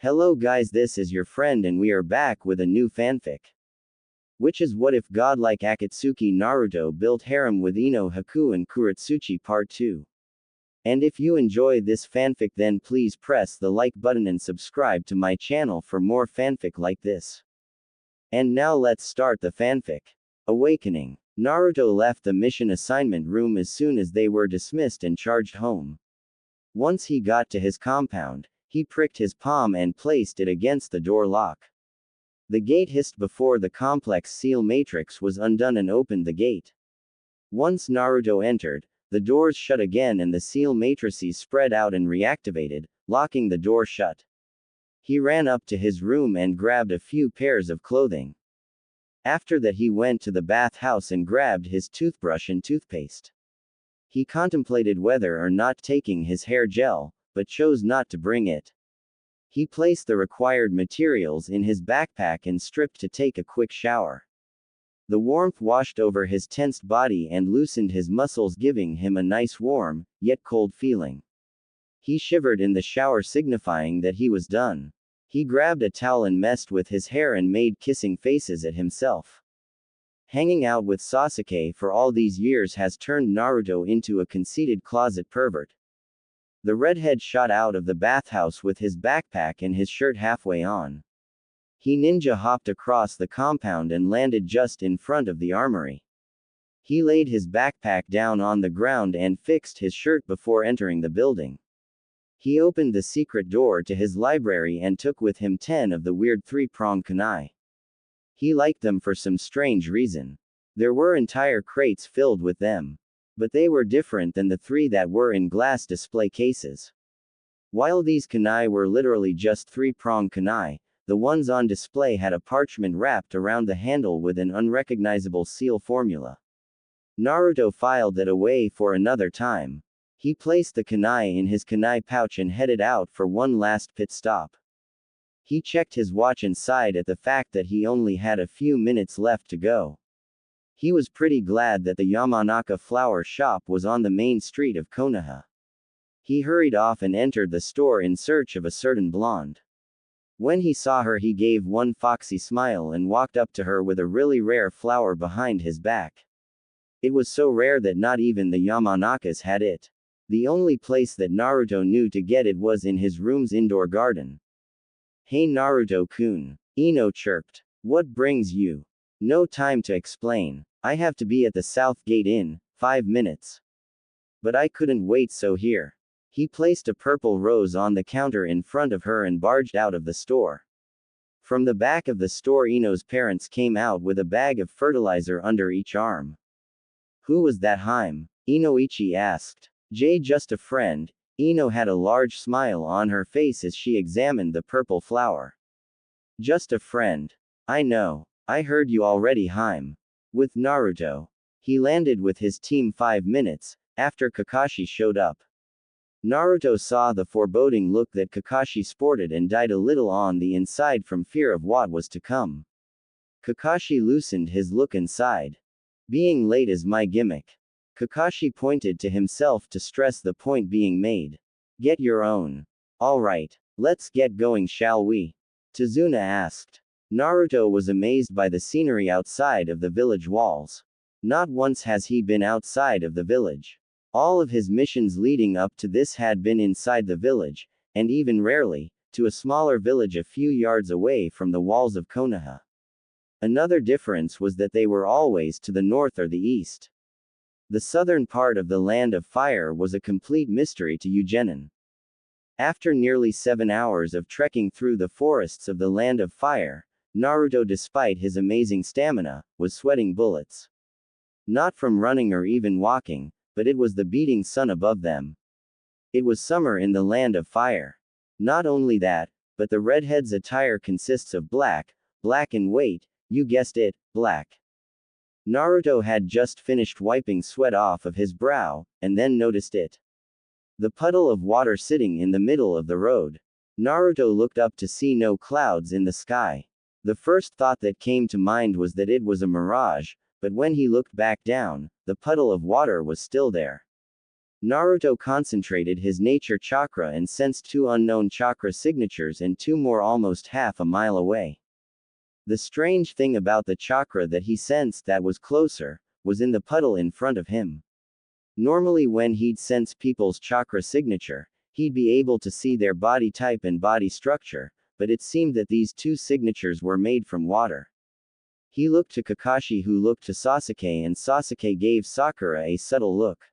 Hello guys, this is your friend and we are back with a new fanfic. Which is What If Godlike Akatsuki Naruto Built Harem with Ino Haku And Kurotsuchi Part 2. And if you enjoy this fanfic then please press the like button and subscribe to my channel for more fanfic like this. And now let's start the fanfic. Awakening. Naruto left the mission assignment room as soon as they were dismissed and charged home. Once he got to his compound, he pricked his palm and placed it against the door lock. The gate hissed before the complex seal matrix was undone and opened the gate. Once Naruto entered, the doors shut again and the seal matrices spread out and reactivated, locking the door shut. He ran up to his room and grabbed a few pairs of clothing. After that he went to the bathhouse and grabbed his toothbrush and toothpaste. He contemplated whether or not taking his hair gel, but chose not to bring it. He placed the required materials in his backpack and stripped to take a quick shower. The warmth washed over his tensed body and loosened his muscles, giving him a nice warm, yet cold feeling. He shivered in the shower, signifying that he was done. He grabbed a towel and messed with his hair and made kissing faces at himself. Hanging out with Sasuke for all these years has turned Naruto into a conceited closet pervert. The redhead shot out of the bathhouse with his backpack and his shirt halfway on. He ninja hopped across the compound and landed just in front of the armory. He laid his backpack down on the ground and fixed his shirt before entering the building. He opened the secret door to his library and took with him 10 of the weird three-pronged kunai. He liked them for some strange reason. There were entire crates filled with them. But they were different than the 3 that were in glass display cases. While these kunai were literally just three-pronged kunai, the ones on display had a parchment wrapped around the handle with an unrecognizable seal formula. Naruto filed that away for another time. He placed the kunai in his kunai pouch and headed out for one last pit stop. He checked his watch and sighed at the fact that he only had a few minutes left to go. He was pretty glad that the Yamanaka flower shop was on the main street of Konoha. He hurried off and entered the store in search of a certain blonde. When he saw her he gave one foxy smile and walked up to her with a really rare flower behind his back. It was so rare that not even the Yamanakas had it. The only place that Naruto knew to get it was in his room's indoor garden. "Hey Naruto-kun," Ino chirped. "What brings you?" "No time to explain. I have to be at the South Gate in 5 minutes. But I couldn't wait, so here." He placed a purple rose on the counter in front of her and barged out of the store. From the back of the store Ino's parents came out with a bag of fertilizer under each arm. "Who was that Haim?" Inoichi asked. Just a friend." Ino had a large smile on her face as she examined the purple flower. "Just a friend. I know. I heard you already, Haim." With Naruto. He landed with his team 5 minutes after Kakashi showed up. Naruto saw the foreboding look that Kakashi sported and died a little on the inside from fear of what was to come. Kakashi loosened his look and sighed. "Being late is my gimmick." Kakashi pointed to himself to stress the point being made. "Get your own." "Alright. Let's get going, shall we?" Tazuna asked. Naruto was amazed by the scenery outside of the village walls. Not once has he been outside of the village. All of his missions leading up to this had been inside the village, and even rarely, to a smaller village a few yards away from the walls of Konoha. Another difference was that they were always to the north or the east. The southern part of the Land of Fire was a complete mystery to Eugenin. After nearly 7 hours of trekking through the forests of the Land of Fire, Naruto, despite his amazing stamina, was sweating bullets. Not from running or even walking, but it was the beating sun above them. It was summer in the Land of Fire. Not only that, but the redhead's attire consists of black in weight, you guessed it, black. Naruto had just finished wiping sweat off of his brow, and then noticed it. The puddle of water sitting in the middle of the road. Naruto looked up to see no clouds in the sky. The first thought that came to mind was that it was a mirage, but when he looked back down, the puddle of water was still there. Naruto concentrated his nature chakra and sensed two unknown chakra signatures and two more almost half a mile away. The strange thing about the chakra that he sensed that was closer, was in the puddle in front of him. Normally when he'd sense people's chakra signature, he'd be able to see their body type and body structure, but it seemed that these two signatures were made from water. He looked to Kakashi, who looked to Sasuke, and Sasuke gave Sakura a subtle look.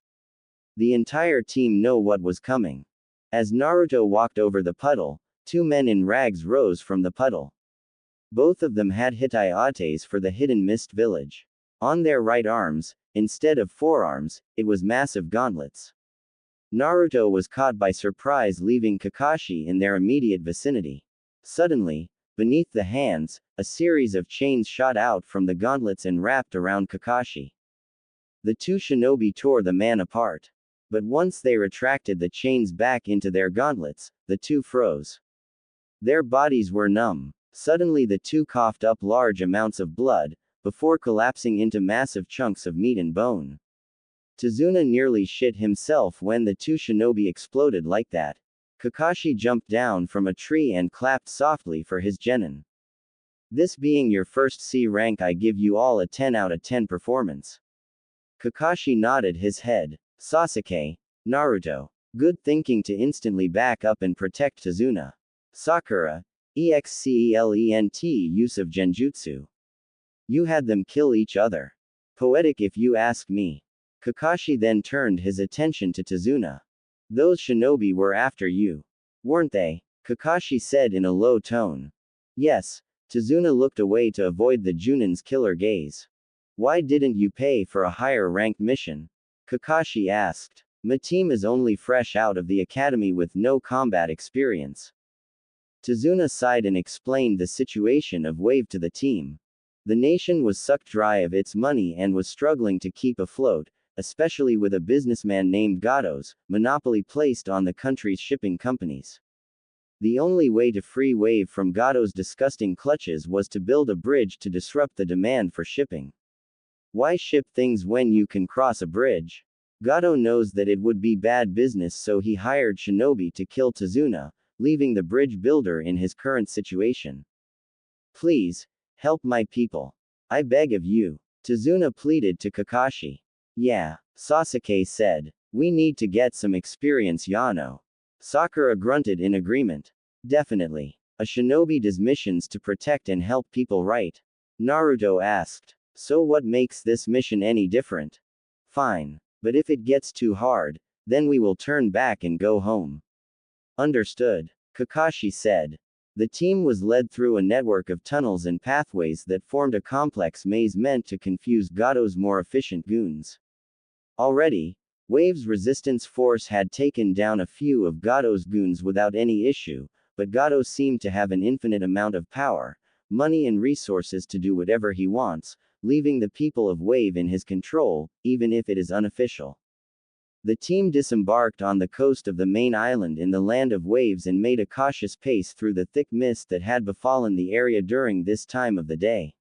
The entire team knew what was coming. As Naruto walked over the puddle, two men in rags rose from the puddle. Both of them had hitayates for the hidden mist village. On their right arms, instead of forearms, it was massive gauntlets. Naruto was caught by surprise, leaving Kakashi in their immediate vicinity. Suddenly, beneath the hands, a series of chains shot out from the gauntlets and wrapped around Kakashi. The two shinobi tore the man apart. But once they retracted the chains back into their gauntlets, the two froze. Their bodies were numb. Suddenly the two coughed up large amounts of blood, before collapsing into massive chunks of meat and bone. Tazuna nearly shit himself when the two shinobi exploded like that. Kakashi jumped down from a tree and clapped softly for his genin. This being your first C rank, I give you all a 10 out of 10 performance. Kakashi nodded his head. Sasuke, Naruto. Good thinking to instantly back up and protect Tazuna. Sakura, excellent use of genjutsu. You had them kill each other. Poetic if you ask me. Kakashi then turned his attention to Tazuna. Those shinobi were after you, weren't they? Kakashi said in a low tone. Yes. Tazuna looked away to avoid the Junin's killer gaze. Why didn't you pay for a higher ranked mission? Kakashi asked. My team is only fresh out of the academy with no combat experience. Tazuna sighed and explained the situation of Wave to the team. The nation was sucked dry of its money and was struggling to keep afloat, especially with a businessman named Gatos, monopoly placed on the country's shipping companies. The only way to free Wave from Gatos' disgusting clutches was to build a bridge to disrupt the demand for shipping. Why ship things when you can cross a bridge? Gato knows that it would be bad business, so he hired shinobi to kill Tazuna, leaving the bridge builder in his current situation. Please, help my people. I beg of you. Tazuna pleaded to Kakashi. Yeah, Sasuke said. We need to get some experience, Yano. Sakura grunted in agreement. Definitely. A shinobi does missions to protect and help people, right? Naruto asked. So what makes this mission any different? Fine. But if it gets too hard, then we will turn back and go home. Understood. Kakashi said. The team was led through a network of tunnels and pathways that formed a complex maze meant to confuse Gato's more efficient goons. Already, Wave's resistance force had taken down a few of Gato's goons without any issue, but Gato seemed to have an infinite amount of power, money and resources to do whatever he wants, leaving the people of Wave in his control, even if it is unofficial. The team disembarked on the coast of the main island in the land of waves and made a cautious pace through the thick mist that had befallen the area during this time of the day.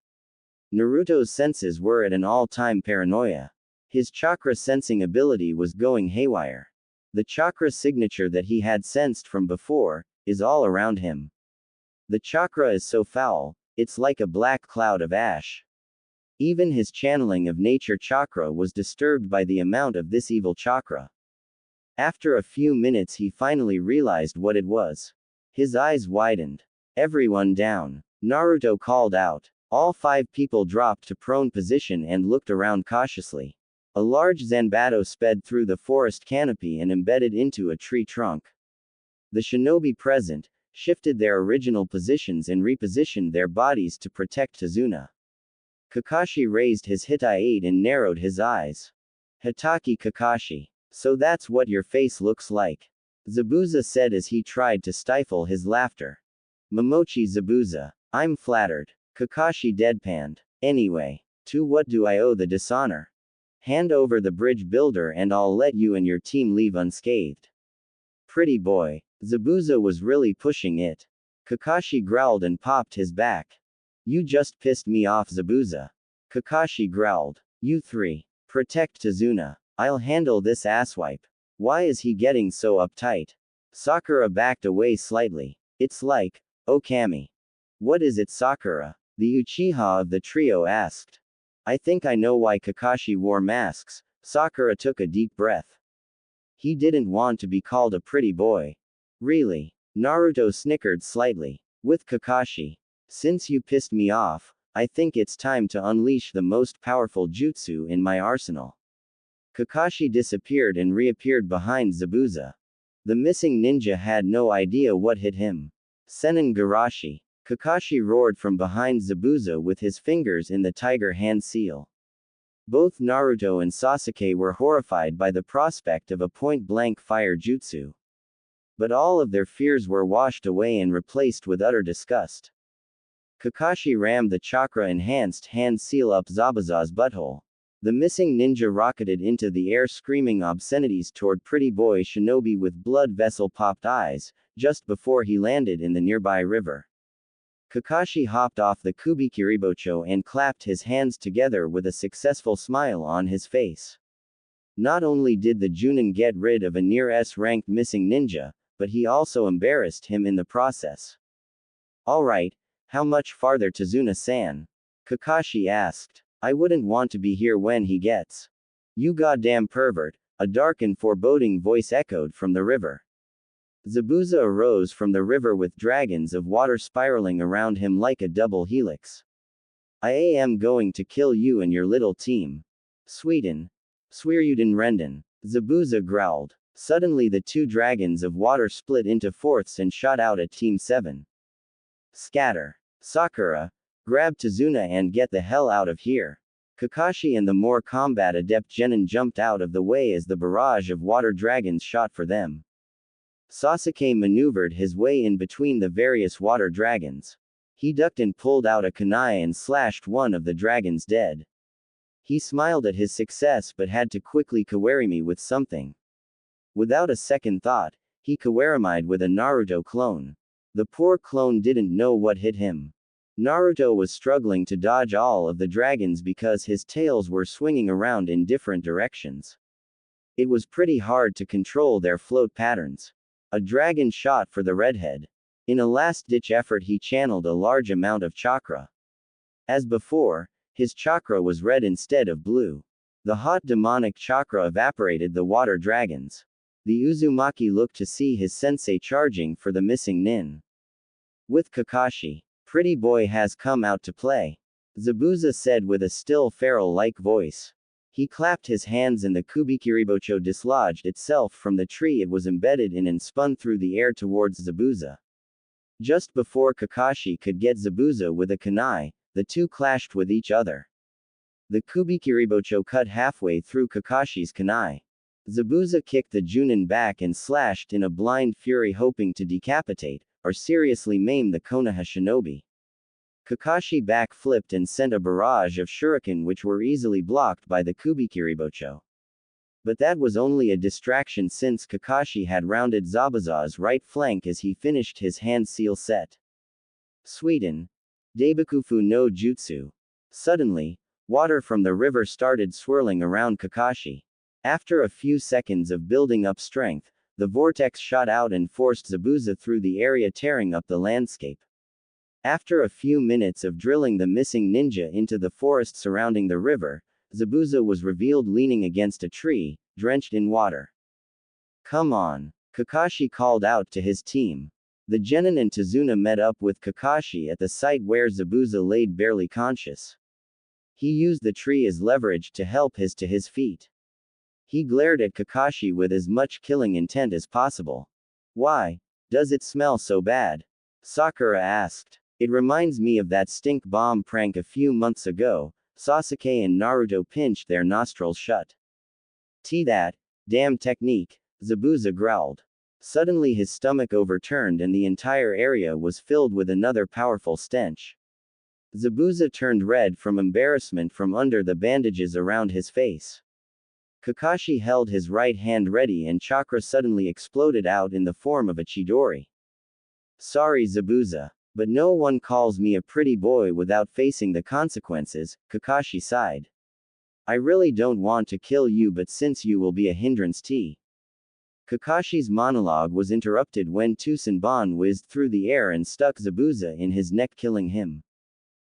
Naruto's senses were at an all-time paranoia. His chakra sensing ability was going haywire. The chakra signature that he had sensed from before is all around him. The chakra is so foul, it's like a black cloud of ash. Even his channeling of nature chakra was disturbed by the amount of this evil chakra. After a few minutes he finally realized what it was. His eyes widened. Everyone down. Naruto called out. All 5 people dropped to prone position and looked around cautiously. A large Zanbato sped through the forest canopy and embedded into a tree trunk. The shinobi present shifted their original positions and repositioned their bodies to protect Tazuna. Kakashi raised his Hitai-8 and narrowed his eyes. Hitaki Kakashi. So that's what your face looks like. Zabuza said as he tried to stifle his laughter. Momochi Zabuza. I'm flattered. Kakashi deadpanned. Anyway, to what do I owe the dishonor? Hand over the bridge builder and I'll let you and your team leave unscathed. Pretty boy. Zabuza was really pushing it. Kakashi growled and popped his back. You just pissed me off, Zabuza. Kakashi growled. You 3. Protect Tazuna. I'll handle this asswipe. Why is he getting so uptight? Sakura backed away slightly. It's like, oh Kami. What is it, Sakura? The Uchiha of the trio asked. I think I know why Kakashi wore masks. Sakura took a deep breath. He didn't want to be called a pretty boy. Really? Naruto snickered slightly. With Kakashi. Since you pissed me off, I think it's time to unleash the most powerful jutsu in my arsenal. Kakashi disappeared and reappeared behind Zabuza. The missing ninja had no idea what hit him. Senin Garashi. Kakashi roared from behind Zabuza with his fingers in the tiger hand seal. Both Naruto and Sasuke were horrified by the prospect of a point-blank fire jutsu. But all of their fears were washed away and replaced with utter disgust. Kakashi rammed the chakra-enhanced hand seal up Zabuza's butthole. The missing ninja rocketed into the air screaming obscenities toward pretty boy shinobi with blood vessel-popped eyes, just before he landed in the nearby river. Kakashi hopped off the Kubikiribocho and clapped his hands together with a successful smile on his face. Not only did the Junin get rid of a near S-ranked missing ninja, but he also embarrassed him in the process. Alright, how much farther to Zuna-san? Kakashi asked. I wouldn't want to be here when he gets. You goddamn pervert, a dark and foreboding voice echoed from the river. Zabuza arose from the river with dragons of water spiraling around him like a double helix. I am going to kill you and your little team. Sweden. Swearyuden Renden. Zabuza growled. Suddenly the two dragons of water split into fourths and shot out at Team 7. Scatter. Sakura. Grab Tazuna and get the hell out of here. Kakashi and the more combat adept Genin jumped out of the way as the barrage of water dragons shot for them. Sasuke maneuvered his way in between the various water dragons. He ducked and pulled out a kunai and slashed one of the dragons dead. He smiled at his success but had to quickly kawarimi with something. Without a second thought, he kawarimied with a Naruto clone. The poor clone didn't know what hit him. Naruto was struggling to dodge all of the dragons because his tails were swinging around in different directions. It was pretty hard to control their float patterns. A dragon shot for the redhead. In a last-ditch effort he channeled a large amount of chakra. As before, his chakra was red instead of blue. The hot demonic chakra evaporated the water dragons. The Uzumaki looked to see his sensei charging for the missing nin. With Kakashi, pretty boy has come out to play. Zabuza said with a still feral-like voice. He clapped his hands and the Kubikiribocho dislodged itself from the tree it was embedded in and spun through the air towards Zabuza. Just before Kakashi could get Zabuza with a kunai, the two clashed with each other. The Kubikiribocho cut halfway through Kakashi's kunai. Zabuza kicked the Junin back and slashed in a blind fury hoping to decapitate, or seriously maim the Konoha shinobi. Kakashi backflipped and sent a barrage of shuriken which were easily blocked by the Kubikiribocho. But that was only a distraction since Kakashi had rounded Zabuza's right flank as he finished his hand seal set. Sweden. Daibakufu no Jutsu. Suddenly, water from the river started swirling around Kakashi. After a few seconds of building up strength, the vortex shot out and forced Zabuza through the area, tearing up the landscape. After a few minutes of drilling the missing ninja into the forest surrounding the river, Zabuza was revealed leaning against a tree, drenched in water. Come on, Kakashi called out to his team. The Genin and Tazuna met up with Kakashi at the site where Zabuza laid barely conscious. He used the tree as leverage to help to his feet. He glared at Kakashi with as much killing intent as possible. Why does it smell so bad? Sakura asked. It reminds me of that stink bomb prank a few months ago. Sasuke and Naruto pinched their nostrils shut. That damn technique, Zabuza growled. Suddenly his stomach overturned and the entire area was filled with another powerful stench. Zabuza turned red from embarrassment from under the bandages around his face. Kakashi held his right hand ready and chakra suddenly exploded out in the form of a Chidori. Sorry Zabuza, but no one calls me a pretty boy without facing the consequences, Kakashi sighed. I really don't want to kill you, but since you will be a hindrance Kakashi's monologue was interrupted when two Senbon whizzed through the air and stuck Zabuza in his neck, killing him.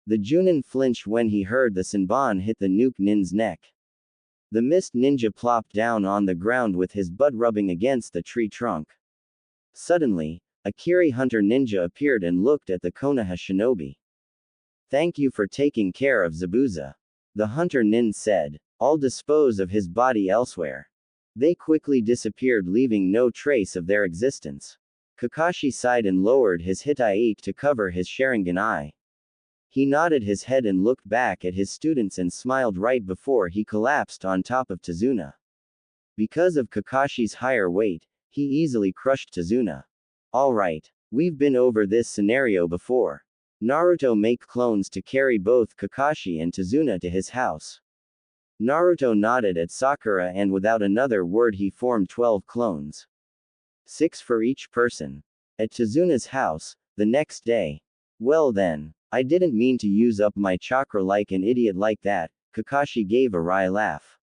The Junin flinched when he heard the Senbon hit the nuke nin's neck. The mist ninja plopped down on the ground with his butt rubbing against the tree trunk. Suddenly, a Kiri hunter ninja appeared and looked at the Konoha shinobi. "Thank you for taking care of Zabuza," the hunter nin said. "I'll dispose of his body elsewhere." They quickly disappeared, leaving no trace of their existence. Kakashi sighed and lowered his hitai to cover his Sharingan eye. He nodded his head and looked back at his students and smiled right before he collapsed on top of Tazuna. Because of Kakashi's higher weight, he easily crushed Tazuna. "Alright, we've been over this scenario before. Naruto make clones to carry both Kakashi and Tazuna to his house." Naruto nodded at Sakura and without another word he formed 12 clones. 6 for each person. At Tazuna's house, the next day. "Well then, I didn't mean to use up my chakra like an idiot like that," Kakashi gave a wry laugh.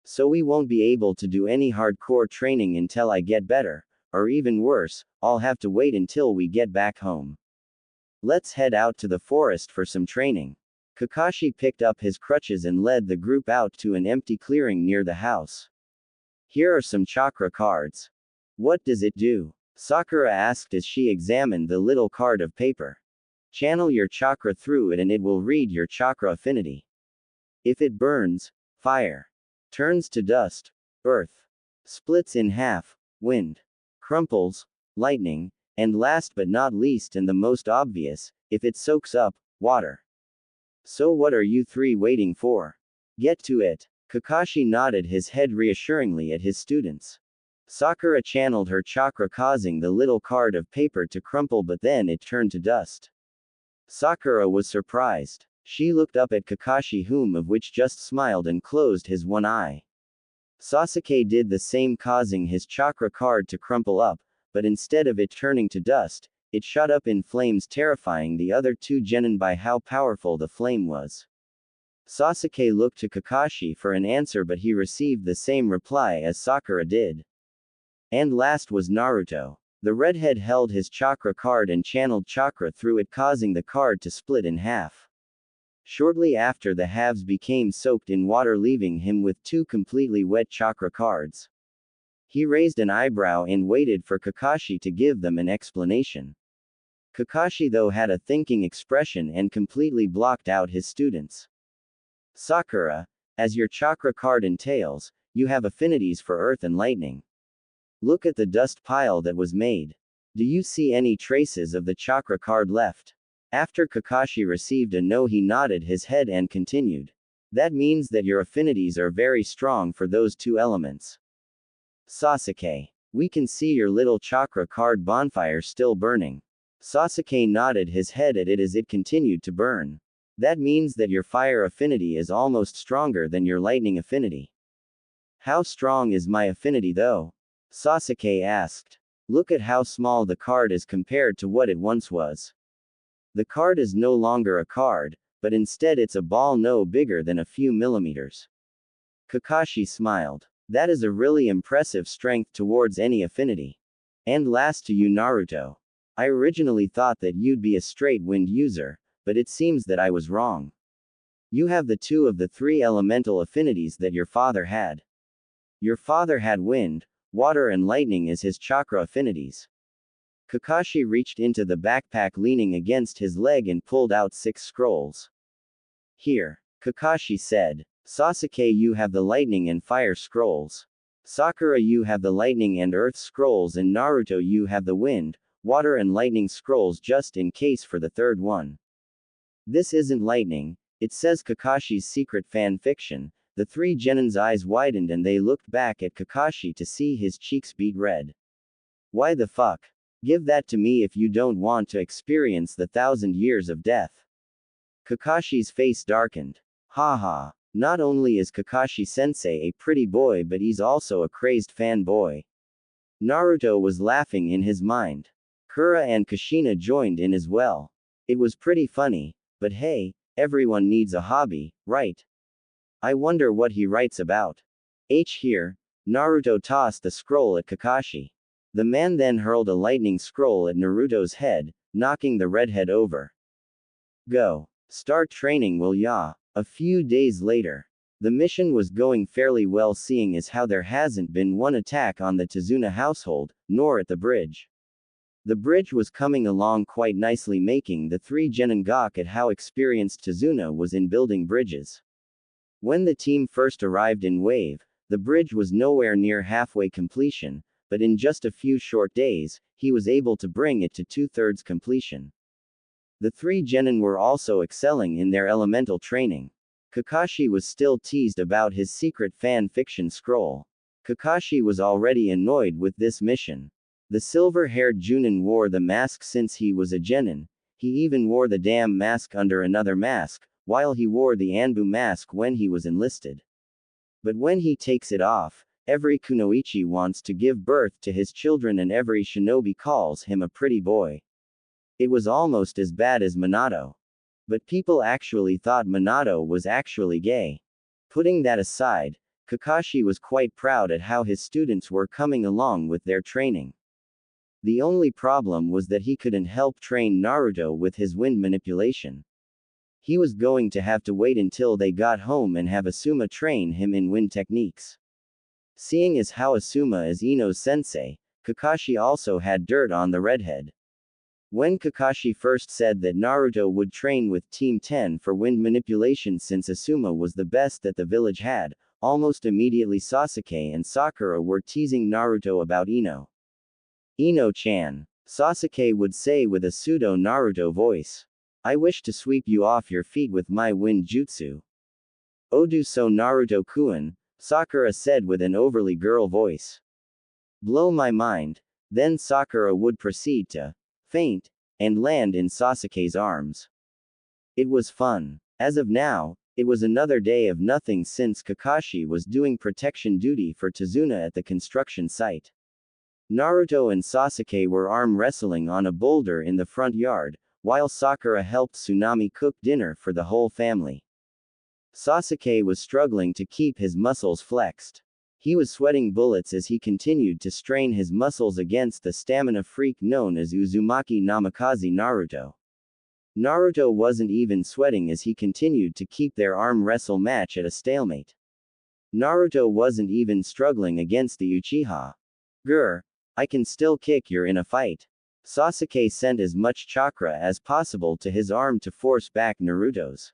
"So we won't be able to do any hardcore training until I get better, or even worse, I'll have to wait until we get back home. Let's head out to the forest for some training." Kakashi picked up his crutches and led the group out to an empty clearing near the house. "Here are some chakra cards. What does it do?" Sakura asked as she examined the little card of paper. "Channel your chakra through it and it will read your chakra affinity. If it burns, fire. Turns to dust, earth. Splits in half, wind. Crumples, lightning. And last but not least and the most obvious, if it soaks up, water. So what are you three waiting for? Get to it." Kakashi nodded his head reassuringly at his students. Sakura channeled her chakra, causing the little card of paper to crumple, but then it turned to dust. Sakura was surprised. She looked up at Kakashi, whom of which just smiled and closed his one eye. Sasuke did the same, causing his chakra card to crumple up, but instead of it turning to dust, it shot up in flames, terrifying the other two genin by how powerful the flame was. Sasuke looked to Kakashi for an answer, but he received the same reply as Sakura did. And last was Naruto. The redhead held his chakra card and channeled chakra through it, causing the card to split in half. Shortly after, the halves became soaked in water, leaving him with 2 completely wet chakra cards. He raised an eyebrow and waited for Kakashi to give them an explanation. Kakashi, though, had a thinking expression and completely blocked out his students. "Sakura, as your chakra card entails, you have affinities for earth and lightning. Look at the dust pile that was made. Do you see any traces of the chakra card left?" After Kakashi received a no, he nodded his head and continued. "That means that your affinities are very strong for those 2 elements. Sasuke, we can see your little chakra card bonfire still burning." Sasuke nodded his head at it as it continued to burn. "That means that your fire affinity is almost stronger than your lightning affinity." "How strong is my affinity though?" Sasuke asked. "Look at how small the card is compared to what it once was. The card is no longer a card, but instead it's a ball no bigger than a few millimeters." Kakashi smiled. "That is a really impressive strength towards any affinity. And last to you, Naruto. I originally thought that you'd be a straight wind user, but it seems that I was wrong. You have the 2 of the 3 elemental affinities that your father had. Your father had wind, water and lightning as his chakra affinities." Kakashi reached into the backpack leaning against his leg and pulled out 6 scrolls. "Here," Kakashi said. "Sasuke, you have the lightning and fire scrolls. Sakura, you have the lightning and earth scrolls, and Naruto, you have the wind, water and lightning scrolls, just in case for the 3rd one. This isn't lightning, it says Kakashi's secret fan fiction." The 3 genin's eyes widened and they looked back at Kakashi to see his cheeks beat red. "Why the fuck? Give that to me if you don't want to experience the 1,000 years of death." Kakashi's face darkened. Haha. Not only is Kakashi sensei a pretty boy, but he's also a crazed fanboy. Naruto was laughing in his mind. Kura and Kushina joined in as well. It was pretty funny, but hey, everyone needs a hobby, right? I wonder what he writes about. Here, Naruto tossed the scroll at Kakashi. The man then hurled a lightning scroll at Naruto's head, knocking the redhead over. Go. Start training, will ya? A few days later. The mission was going fairly well, seeing as how there hasn't been one attack on the Tazuna household, nor at the bridge. The bridge was coming along quite nicely, making the three genin gawk at how experienced Tazuna was in building bridges. When the team first arrived in Wave, the bridge was nowhere near halfway completion, but in just a few short days, he was able to bring it to 2/3 completion. The three genin were also excelling in their elemental training. Kakashi was still teased about his secret fan fiction scroll. Kakashi was already annoyed with this mission. The silver-haired Junin wore the mask since he was a genin. He even wore the damn mask under another mask, while he wore the Anbu mask when he was enlisted. But when he takes it off, every kunoichi wants to give birth to his children and every shinobi calls him a pretty boy. It was almost as bad as Minato. But people actually thought Minato was actually gay. Putting that aside, Kakashi was quite proud at how his students were coming along with their training. The only problem was that he couldn't help train Naruto with his wind manipulation. He was going to have to wait until they got home and have Asuma train him in wind techniques. Seeing as how Asuma is Ino's sensei, Kakashi also had dirt on the redhead. When Kakashi first said that Naruto would train with Team 10 for wind manipulation since Asuma was the best that the village had, almost immediately Sasuke and Sakura were teasing Naruto about Ino. Ino-chan, Sasuke would say with a pseudo-Naruto voice. I wish to sweep you off your feet with my wind jutsu. Odu so Naruto-kun, Sakura said with an overly girl voice. Blow my mind. Then Sakura would proceed to faint, and land in Sasuke's arms. It was fun. As of now, it was another day of nothing since Kakashi was doing protection duty for Tazuna at the construction site. Naruto and Sasuke were arm wrestling on a boulder in the front yard, while Sakura helped Tsunami cook dinner for the whole family. Sasuke was struggling to keep his muscles flexed. He was sweating bullets as he continued to strain his muscles against the stamina freak known as Uzumaki Namikaze Naruto. Naruto wasn't even sweating as he continued to keep their arm wrestle match at a stalemate. Naruto wasn't even struggling against the Uchiha. Grr. I can still kick, you're in a fight. Sasuke sent as much chakra as possible to his arm to force back Naruto's.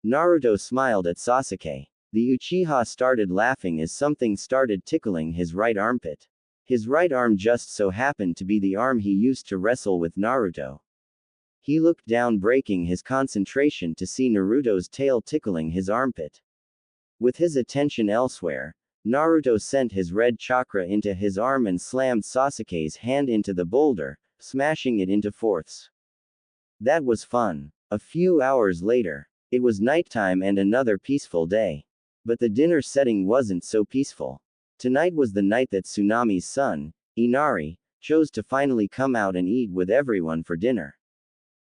Naruto smiled at Sasuke. The Uchiha started laughing as something started tickling his right armpit. His right arm just so happened to be the arm he used to wrestle with Naruto. He looked down, breaking his concentration to see Naruto's tail tickling his armpit. With his attention elsewhere, Naruto sent his red chakra into his arm and slammed Sasuke's hand into the boulder, smashing it into fourths. That was fun. A few hours later, it was nighttime and another peaceful day. But the dinner setting wasn't so peaceful. Tonight was the night that Tsunami's son, Inari, chose to finally come out and eat with everyone for dinner.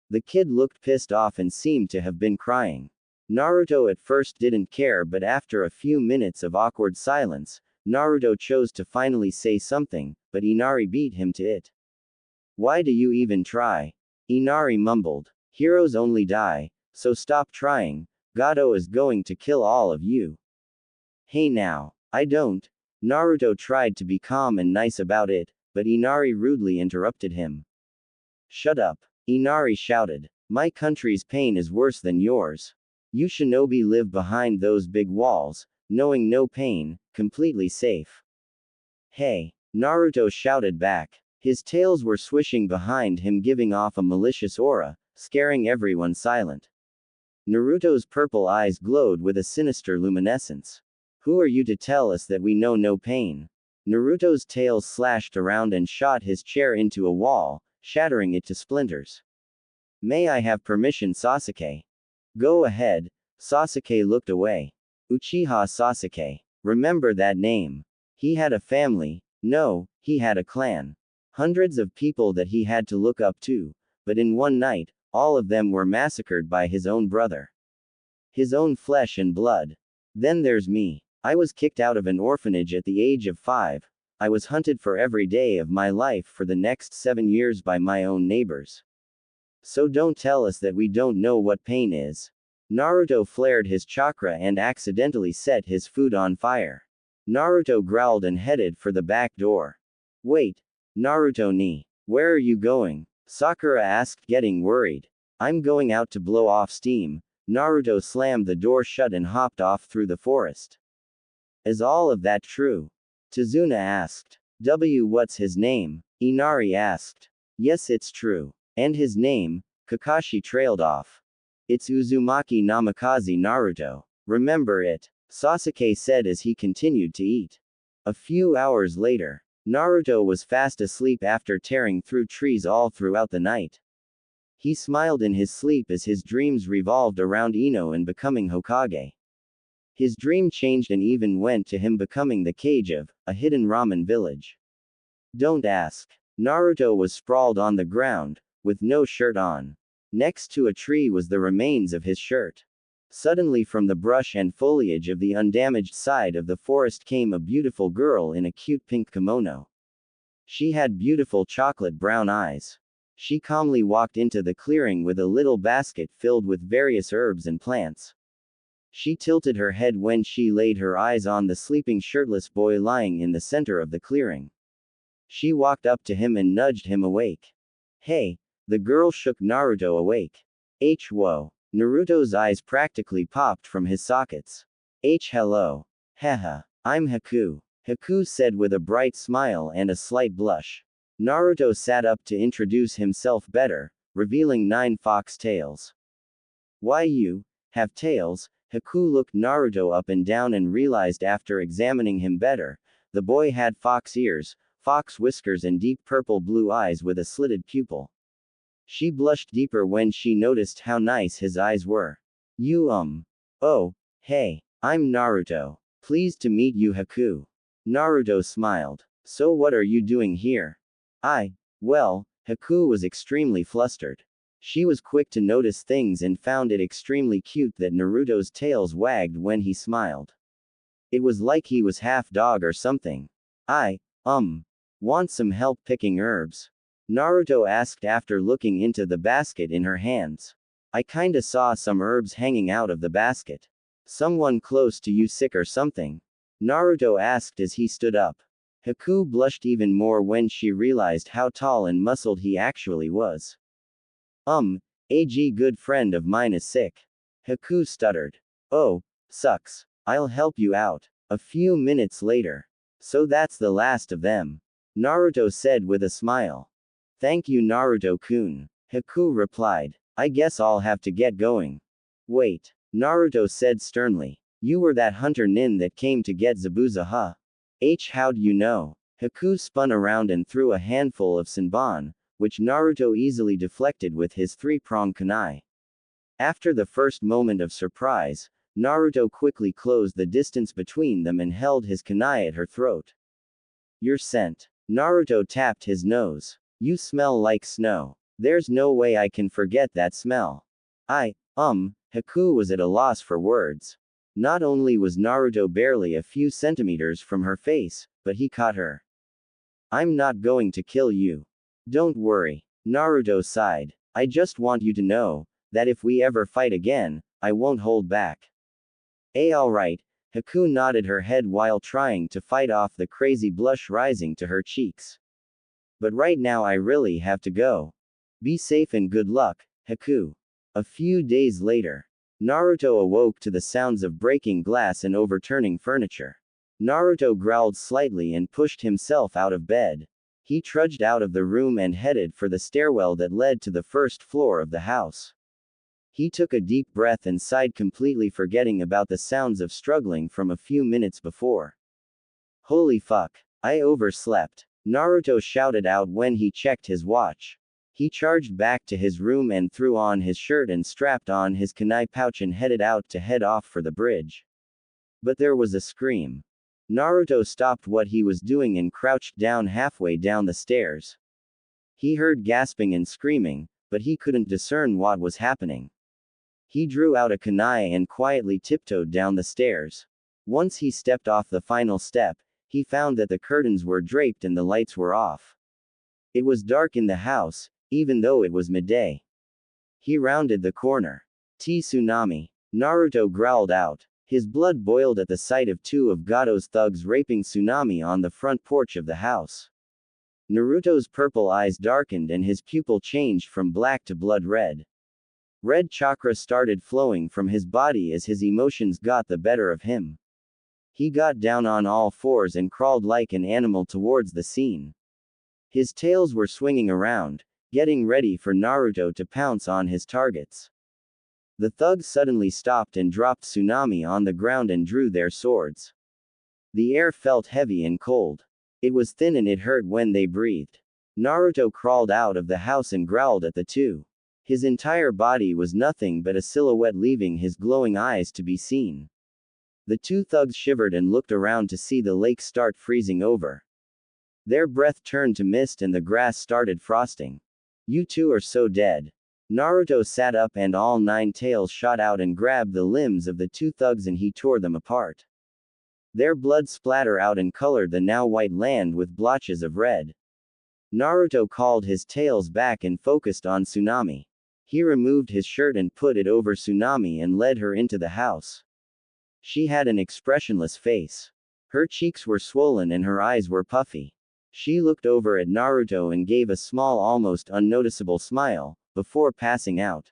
The kid looked pissed off and seemed to have been crying. Naruto at first didn't care, but after a few minutes of awkward silence, Naruto chose to finally say something, but Inari beat him to it. Why do you even try? Inari mumbled. Heroes only die, so stop trying. Gato is going to kill all of you. Hey now, I don't. Naruto tried to be calm and nice about it, but Inari rudely interrupted him. Shut up, Inari shouted. My country's pain is worse than yours. You shinobi live behind those big walls, knowing no pain, completely safe. Hey, Naruto shouted back. His tails were swishing behind him, giving off a malicious aura, scaring everyone silent. Naruto's purple eyes glowed with a sinister luminescence. Who are you to tell us that we know no pain? Naruto's tail slashed around and shot his chair into a wall, shattering it to splinters. May I have permission, Sasuke? Go ahead. Sasuke looked away. Uchiha Sasuke. Remember that name. He had a family. No, he had a clan. Hundreds of people that he had to look up to, but in one night, all of them were massacred by his own brother. His own flesh and blood. Then there's me. I was kicked out of an orphanage at the age of 5. I was hunted for every day of my life for the next 7 years by my own neighbors. So don't tell us that we don't know what pain is. Naruto flared his chakra and accidentally set his food on fire. Naruto growled and headed for the back door. Wait, Naruto-ni, where are you going? Sakura asked, getting worried. I'm going out to blow off steam. Naruto slammed the door shut and hopped off through the forest. Is all of that true? Tazuna asked. What's his name? Inari asked. Yes, it's true. And his name? Kakashi trailed off. It's Uzumaki Namikaze Naruto. Remember it? Sasuke said as he continued to eat. A few hours later, Naruto was fast asleep after tearing through trees all throughout the night. He smiled in his sleep as his dreams revolved around Ino and becoming Hokage. His dream changed and even went to him becoming the Kage of a hidden ramen village. Don't ask. Naruto was sprawled on the ground, with no shirt on. Next to a tree was the remains of his shirt. Suddenly from the brush and foliage of the undamaged side of the forest came a beautiful girl in a cute pink kimono. She had beautiful chocolate brown eyes. She calmly walked into the clearing with a little basket filled with various herbs and plants. She tilted her head when she laid her eyes on the sleeping shirtless boy lying in the center of the clearing. She walked up to him and nudged him awake. Hey! The girl shook Naruto awake. Whoa! Naruto's eyes practically popped from his sockets. Hello. Haha. I'm Haku. Haku said with a bright smile and a slight blush. Naruto sat up to introduce himself better, revealing 9 fox tails. Why you have tails? Haku looked Naruto up and down and realized after examining him better, the boy had fox ears, fox whiskers and deep purple-blue eyes with a slitted pupil. She blushed deeper when she noticed how nice his eyes were. Oh, hey, I'm Naruto. Pleased to meet you, Haku. Naruto smiled. So what are you doing here? Well, Haku was extremely flustered. She was quick to notice things and found it extremely cute that Naruto's tails wagged when he smiled. It was like he was half dog or something. Want some help picking herbs? Naruto asked after looking into the basket in her hands. I kinda saw some herbs hanging out of the basket. Someone close to you sick or something? Naruto asked as he stood up. Haku blushed even more when she realized how tall and muscled he actually was. A good friend of mine is sick. Haku stuttered. Oh, sucks. I'll help you out. A few minutes later. So that's the last of them. Naruto said with a smile. Thank you, Naruto-kun. Haku replied. I guess I'll have to get going. Wait. Naruto said sternly. You were that hunter nin that came to get Zabuza, huh? How'd you know? Haku spun around and threw a handful of senbon, which Naruto easily deflected with his 3-pronged kunai. After the first moment of surprise, Naruto quickly closed the distance between them and held his kunai at her throat. Your scent. Naruto tapped his nose. You smell like snow. There's no way I can forget that smell. Haku was at a loss for words. Not only was Naruto barely a few centimeters from her face, but he caught her. I'm not going to kill you. Don't worry. Naruto sighed. I just want you to know, that if we ever fight again, I won't hold back. Alright. Haku nodded her head while trying to fight off the crazy blush rising to her cheeks. But right now I really have to go. Be safe and good luck, Haku. A few days later, Naruto awoke to the sounds of breaking glass and overturning furniture. Naruto growled slightly and pushed himself out of bed. He trudged out of the room and headed for the stairwell that led to the first floor of the house. He took a deep breath and sighed, completely forgetting about the sounds of struggling from a few minutes before. Holy fuck. I overslept. Naruto shouted out when he checked his watch. He charged back to his room and threw on his shirt and strapped on his kunai pouch and headed out to head off for the bridge. But there was a scream. Naruto stopped what he was doing and crouched down halfway down the stairs. He heard gasping and screaming, but he couldn't discern what was happening. He drew out a kunai and quietly tiptoed down the stairs. Once he stepped off the final step, he found that the curtains were draped and the lights were off. It was dark in the house, even though it was midday. He rounded the corner. Tsunami. Naruto growled out. His blood boiled at the sight of two of Goto's thugs raping Tsunami on the front porch of the house. Naruto's purple eyes darkened and his pupil changed from black to blood red. Red chakra started flowing from his body as his emotions got the better of him. He got down on all fours and crawled like an animal towards the scene. His tails were swinging around, getting ready for Naruto to pounce on his targets. The thugs suddenly stopped and dropped Tsunami on the ground and drew their swords. The air felt heavy and cold. It was thin and it hurt when they breathed. Naruto crawled out of the house and growled at the two. His entire body was nothing but a silhouette, leaving his glowing eyes to be seen. The two thugs shivered and looked around to see the lake start freezing over. Their breath turned to mist and the grass started frosting. You two are so dead. Naruto sat up and all 9 tails shot out and grabbed the limbs of the two thugs and he tore them apart. Their blood splattered out and colored the now white land with blotches of red. Naruto called his tails back and focused on Tsunami. He removed his shirt and put it over Tsunami and led her into the house. She had an expressionless face. Her cheeks were swollen and her eyes were puffy. She looked over at Naruto and gave a small, almost unnoticeable smile, before passing out.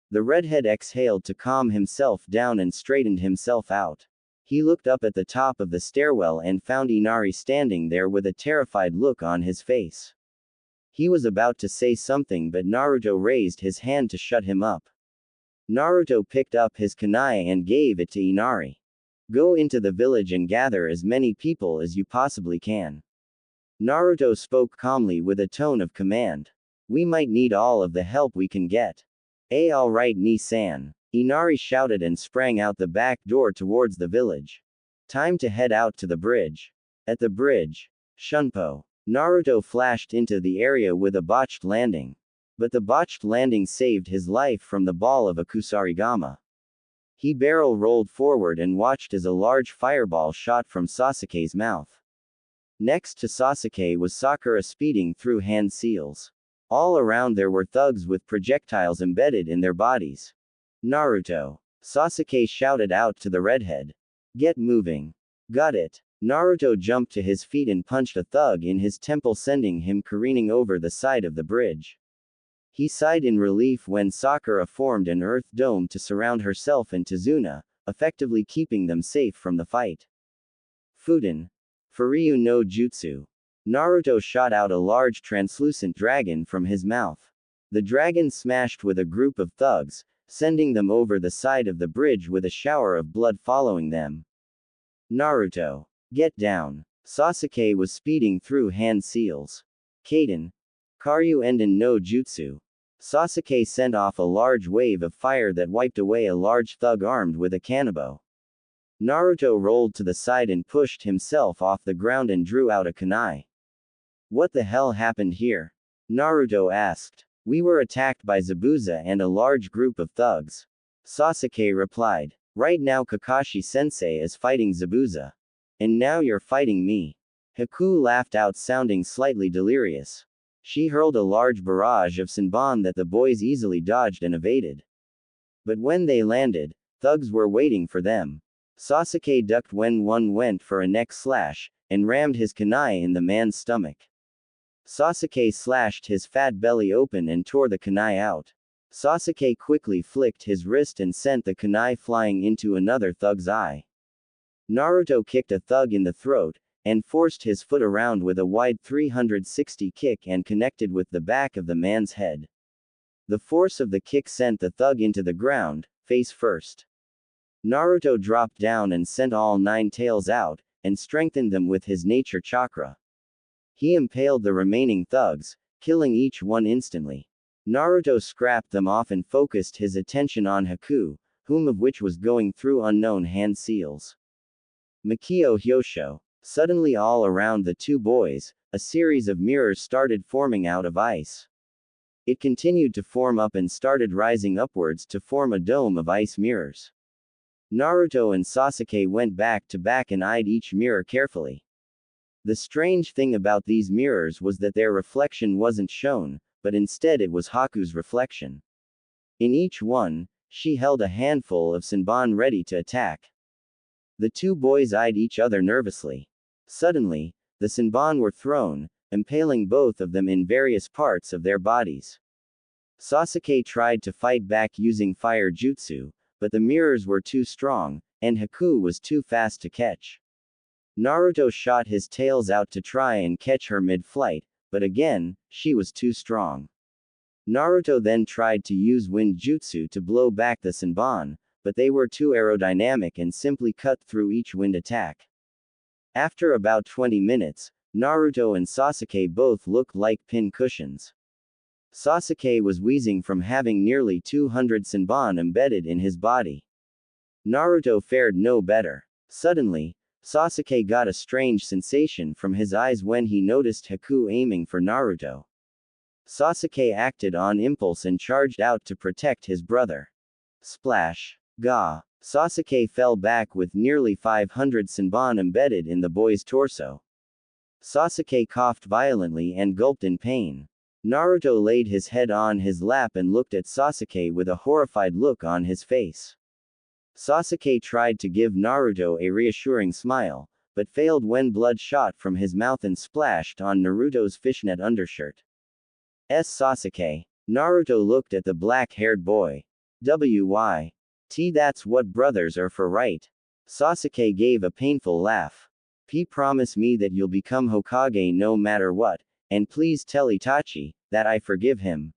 The redhead exhaled to calm himself down and straightened himself out. He looked up at the top of the stairwell and found Inari standing there with a terrified look on his face. He was about to say something but Naruto raised his hand to shut him up. Naruto picked up his kunai and gave it to Inari. Go into the village and gather as many people as you possibly can. Naruto spoke calmly with a tone of command. We might need all of the help we can get. Alright Ni-san. Inari shouted and sprang out the back door towards the village. Time to head out to the bridge. At the bridge, Shunpo. Naruto flashed into the area with a botched landing. But the botched landing saved his life from the ball of a Kusarigama. He barrel rolled forward and watched as a large fireball shot from Sasuke's mouth. Next to Sasuke was Sakura speeding through hand seals. All around there were thugs with projectiles embedded in their bodies. Naruto. Sasuke shouted out to the redhead. Get moving. Got it. Naruto jumped to his feet and punched a thug in his temple, sending him careening over the side of the bridge. He sighed in relief when Sakura formed an earth dome to surround herself and Tazuna, effectively keeping them safe from the fight. Fuden. Furyu no Jutsu. Naruto shot out a large translucent dragon from his mouth. The dragon smashed with a group of thugs, sending them over the side of the bridge with a shower of blood following them. Naruto. Get down. Sasuke was speeding through hand seals. Kaden. Karyu Enden no Jutsu. Sasuke sent off a large wave of fire that wiped away a large thug armed with a kanabo. Naruto rolled to the side and pushed himself off the ground and drew out a kunai. What the hell happened here? Naruto asked. We were attacked by Zabuza and a large group of thugs. Sasuke replied. Right now Kakashi-sensei is fighting Zabuza. And now you're fighting me. Haku laughed out, sounding slightly delirious. She hurled a large barrage of Senbon that the boys easily dodged and evaded. But when they landed, thugs were waiting for them. Sasuke ducked when one went for a neck slash, and rammed his kunai in the man's stomach. Sasuke slashed his fat belly open and tore the kunai out. Sasuke quickly flicked his wrist and sent the kunai flying into another thug's eye. Naruto kicked a thug in the throat, and forced his foot around with a wide 360 kick and connected with the back of the man's head. The force of the kick sent the thug into the ground, face first. Naruto dropped down and sent all 9 tails out, and strengthened them with his nature chakra. He impaled the remaining thugs, killing each one instantly. Naruto scrapped them off and focused his attention on Haku, whom of which was going through unknown hand seals. Makio Hyosho. Suddenly all around the two boys, a series of mirrors started forming out of ice. It continued to form up and started rising upwards to form a dome of ice mirrors. Naruto and Sasuke went back to back and eyed each mirror carefully. The strange thing about these mirrors was that their reflection wasn't shown, but instead it was Haku's reflection. In each one, she held a handful of Senbon ready to attack. The two boys eyed each other nervously. Suddenly, the Senbon were thrown, impaling both of them in various parts of their bodies. Sasuke tried to fight back using fire jutsu, but the mirrors were too strong, and Haku was too fast to catch. Naruto shot his tails out to try and catch her mid-flight, but again, she was too strong. Naruto then tried to use wind jutsu to blow back the Senbon, but they were too aerodynamic and simply cut through each wind attack. After about 20 minutes, Naruto and Sasuke both looked like pin cushions. Sasuke was wheezing from having nearly 200 Senbon embedded in his body. Naruto fared no better. Suddenly, Sasuke got a strange sensation from his eyes when he noticed Haku aiming for Naruto. Sasuke acted on impulse and charged out to protect his brother. Splash. Ga. Sasuke fell back with nearly 500 Senbon embedded in the boy's torso. Sasuke coughed violently and gulped in pain. Naruto laid his head on his lap and looked at Sasuke with a horrified look on his face. Sasuke tried to give Naruto a reassuring smile, but failed when blood shot from his mouth and splashed on Naruto's fishnet undershirt. Sasuke. Naruto looked at the black-haired boy. Why? That's what brothers are for, right? Sasuke gave a painful laugh. Promise me that you'll become Hokage no matter what, and please tell Itachi that I forgive him.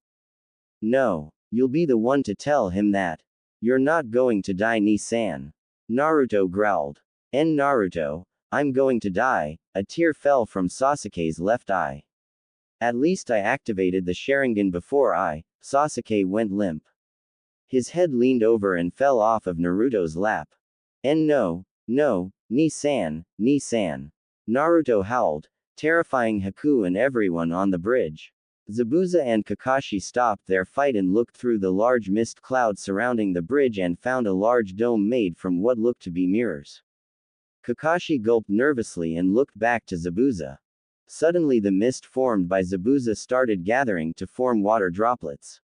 No, you'll be the one to tell him that. You're not going to die, Ni-san. Naruto growled. Naruto, I'm going to die. A tear fell from Sasuke's left eye. At least I activated the Sharingan before Sasuke went limp. His head leaned over and fell off of Naruto's lap. No, Ni-san, Ni-san. Naruto howled, terrifying Haku and everyone on the bridge. Zabuza and Kakashi stopped their fight and looked through the large mist cloud surrounding the bridge and found a large dome made from what looked to be mirrors. Kakashi gulped nervously and looked back to Zabuza. Suddenly the mist formed by Zabuza started gathering to form water droplets.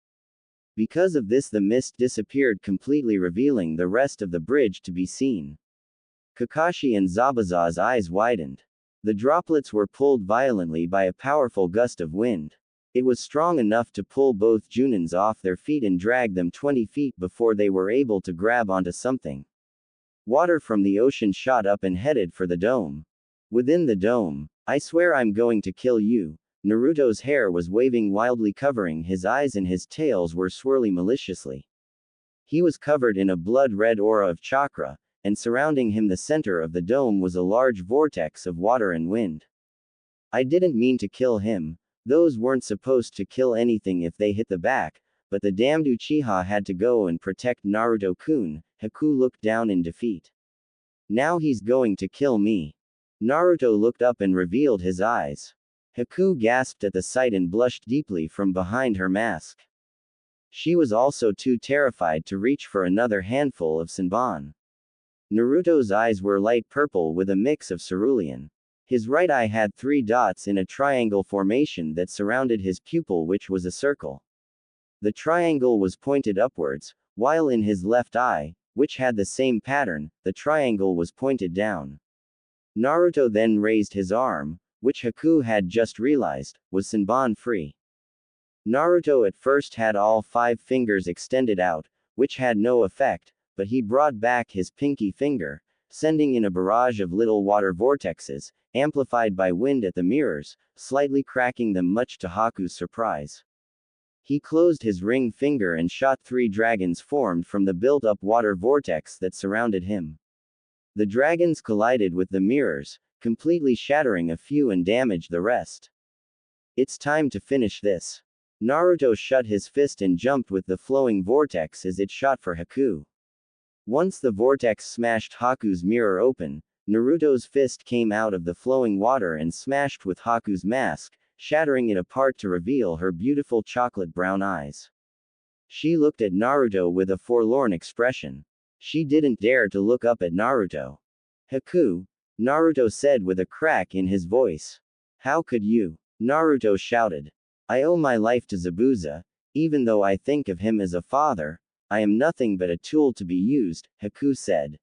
Because of this, the mist disappeared completely, revealing the rest of the bridge to be seen. Kakashi and Zabuza's eyes widened. The droplets were pulled violently by a powerful gust of wind. It was strong enough to pull both Junins off their feet and drag them 20 feet before they were able to grab onto something. Water from the ocean shot up and headed for the dome. Within the dome, I swear I'm going to kill you. Naruto's hair was waving wildly, covering his eyes, and his tails were swirling maliciously. He was covered in a blood-red aura of chakra, and surrounding him the center of the dome was a large vortex of water and wind. I didn't mean to kill him. Those weren't supposed to kill anything if they hit the back, but the damned Uchiha had to go and protect Naruto-kun. Haku looked down in defeat. Now he's going to kill me. Naruto looked up and revealed his eyes. Haku gasped at the sight and blushed deeply from behind her mask. She was also too terrified to reach for another handful of Senbon. Naruto's eyes were light purple with a mix of cerulean. His right eye had 3 dots in a triangle formation that surrounded his pupil, which was a circle. The triangle was pointed upwards, while in his left eye, which had the same pattern, the triangle was pointed down. Naruto then raised his arm, which Haku had just realized was Senbon free. Naruto at first had all 5 fingers extended out, which had no effect, but he brought back his pinky finger, sending in a barrage of little water vortexes, amplified by wind at the mirrors, slightly cracking them much to Haku's surprise. He closed his ring finger and shot 3 dragons formed from the built-up water vortex that surrounded him. The dragons collided with the mirrors, completely shattering a few and damaged the rest. It's time to finish this. Naruto shut his fist and jumped with the flowing vortex as it shot for Haku. Once the vortex smashed Haku's mirror open, Naruto's fist came out of the flowing water and smashed with Haku's mask, shattering it apart to reveal her beautiful chocolate brown eyes. She looked at Naruto with a forlorn expression. She didn't dare to look up at Naruto. Haku, Naruto said with a crack in his voice. How could you? Naruto shouted. I owe my life to Zabuza, even though I think of him as a father, I am nothing but a tool to be used, Haku said.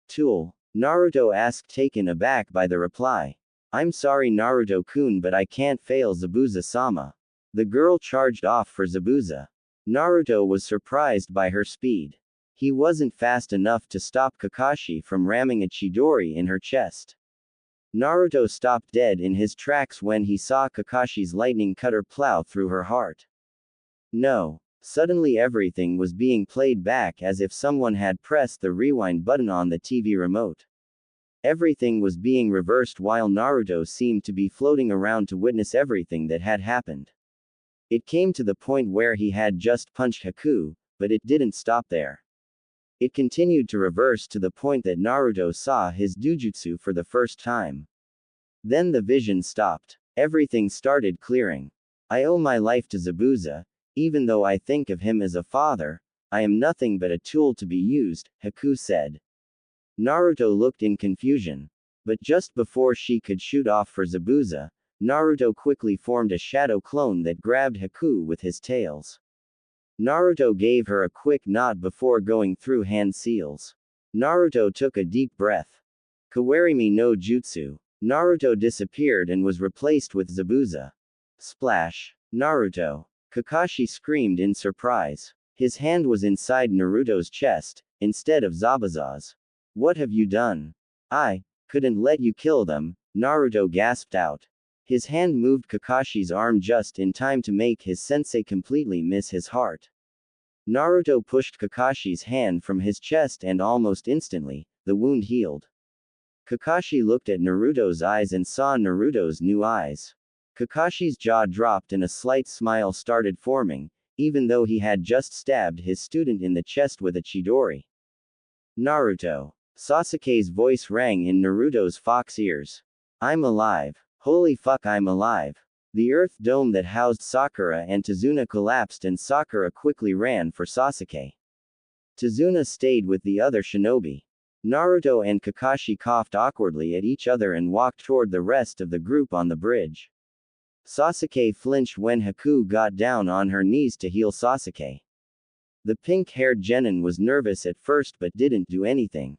Tool? Naruto asked, taken aback by the reply. I'm sorry Naruto-kun, but I can't fail Zabuza-sama. The girl charged off for Zabuza. Naruto was surprised by her speed. He wasn't fast enough to stop Kakashi from ramming a Chidori in her chest. Naruto stopped dead in his tracks when he saw Kakashi's lightning cutter plow through her heart. No. Suddenly everything was being played back as if someone had pressed the rewind button on the TV remote. Everything was being reversed while Naruto seemed to be floating around to witness everything that had happened. It came to the point where he had just punched Haku, but it didn't stop there. It continued to reverse to the point that Naruto saw his Dujutsu for the first time. Then the vision stopped. Everything started clearing. I owe my life to Zabuza, even though I think of him as a father, I am nothing but a tool to be used, Haku said. Naruto looked in confusion. But just before she could shoot off for Zabuza, Naruto quickly formed a shadow clone that grabbed Haku with his tails. Naruto gave her a quick nod before going through hand seals. Naruto took a deep breath. Kawarimi no Jutsu. Naruto disappeared and was replaced with Zabuza. Splash. Naruto. Kakashi screamed in surprise. His hand was inside Naruto's chest, instead of Zabuza's. What have you done? I couldn't let you kill them, Naruto gasped out. His hand moved Kakashi's arm just in time to make his sensei completely miss his heart. Naruto pushed Kakashi's hand from his chest and almost instantly, the wound healed. Kakashi looked at Naruto's eyes and saw Naruto's new eyes. Kakashi's jaw dropped and a slight smile started forming, even though he had just stabbed his student in the chest with a Chidori. Naruto. Sasuke's voice rang in Naruto's fox ears. I'm alive. Holy fuck, I'm alive. The earth dome that housed Sakura and Tazuna collapsed and Sakura quickly ran for Sasuke. Tazuna stayed with the other shinobi. Naruto and Kakashi coughed awkwardly at each other and walked toward the rest of the group on the bridge. Sasuke flinched when Haku got down on her knees to heal Sasuke. The pink-haired genin was nervous at first but didn't do anything.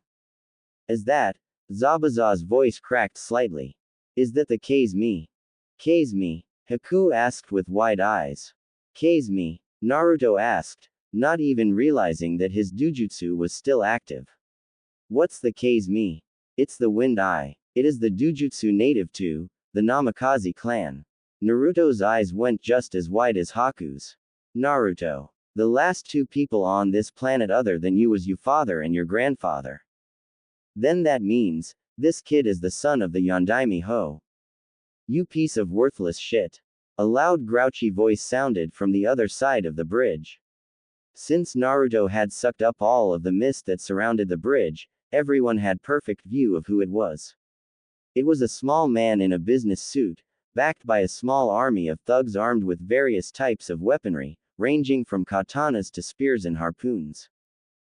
As that, Zabuza's voice cracked slightly. Is that the case me? Case me? Haku asked with wide eyes. Case me? Naruto asked, not even realizing that his Dujutsu was still active. What's the case me? It's the Wind Eye. It is the Dujutsu native to the Namikaze clan. Naruto's eyes went just as wide as Haku's. Naruto. The last two people on this planet other than you was your father and your grandfather. Then that means, this kid is the son of the Yondaime Ho. You piece of worthless shit. A loud grouchy voice sounded from the other side of the bridge. Since Naruto had sucked up all of the mist that surrounded the bridge, everyone had perfect view of who it was. It was a small man in a business suit, backed by a small army of thugs armed with various types of weaponry, ranging from katanas to spears and harpoons.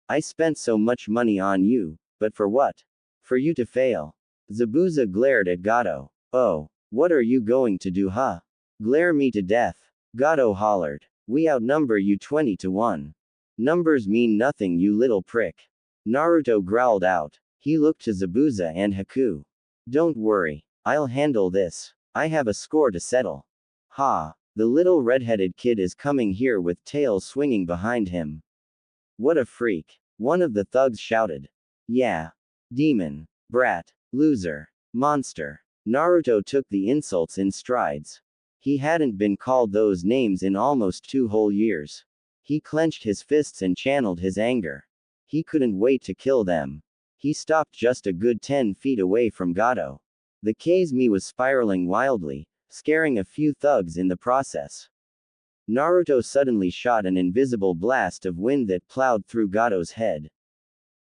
I spent so much money on you, but for what? For you to fail. Zabuza glared at Gato. Oh, what are you going to do, huh? Glare me to death. Gato hollered. We outnumber you 20-1. Numbers mean nothing, you little prick. Naruto growled out. He looked to Zabuza and Haku. Don't worry. I'll handle this. I have a score to settle. Ha. The little red-headed kid is coming here with tails swinging behind him. What a freak. One of the thugs shouted. Yeah. Demon. Brat. Loser. Monster. Naruto took the insults in strides. He hadn't been called those names in almost 2 whole years. He clenched his fists and channeled his anger. He couldn't wait to kill them. He stopped just a good 10 feet away from Gato. The Kazemi was spiraling wildly, scaring a few thugs in the process. Naruto suddenly shot an invisible blast of wind that plowed through Gato's head.